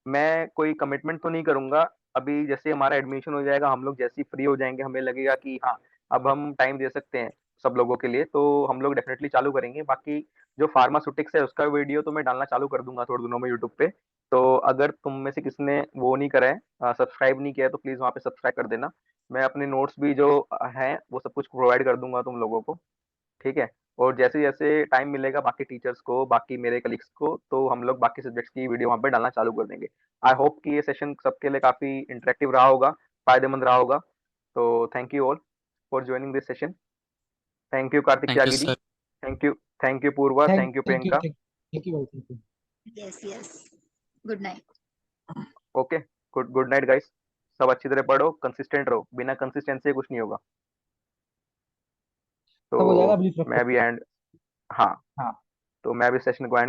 मैं कोई कमिटमेंट तो नहीं करूंगा अभी। जैसे हमारा एडमिशन हो जाएगा, हम लोग जैसे ही फ्री हो जाएंगे, हमें लगेगा कि हाँ अब हम टाइम दे सकते हैं सब लोगों के लिए, तो हम लोग डेफिनेटली चालू करेंगे। बाकी जो फार्मास्यूटिक्स है उसका वीडियो तो मैं डालना चालू कर दूंगा थोड़े दिनों में यूट्यूब पे। तो अगर तुम में से किसी ने वो नहीं करा है, सब्सक्राइब नहीं किया है, तो प्लीज वहाँ पे सब्सक्राइब कर देना। मैं अपने नोट्स भी जो हैं वो सब कुछ प्रोवाइड कर दूंगा तुम लोगों को, ठीक है। और जैसे जैसे टाइम मिलेगा बाकी टीचर्स को, बाकी मेरे कलीग्स को, तो हम लोग बाकी सब्जेक्ट्स की वीडियो वहाँ पे डालना चालू कर देंगे। आई होप कि ये सेशन सबके लिए काफी इंटरेक्टिव रहा होगा, फायदेमंद रहा होगा। तो thank you all for joining this session. Thank you Kartik thank you Tyagi ji, sir. Thank you Purva, thank thank you thank you Priyanka. Thank you भाई, thank you. Yes yes, good night. Okay, good good night guys. सब अच्छी तरह पढ़ो, consistent रहो, बिना consistency कुछ नहीं होगा। सब हो जाएगा, तो बिलीफ मैं रखो। भी एंड, हाँ, हाँ। तो मैं भी सेशन को एंड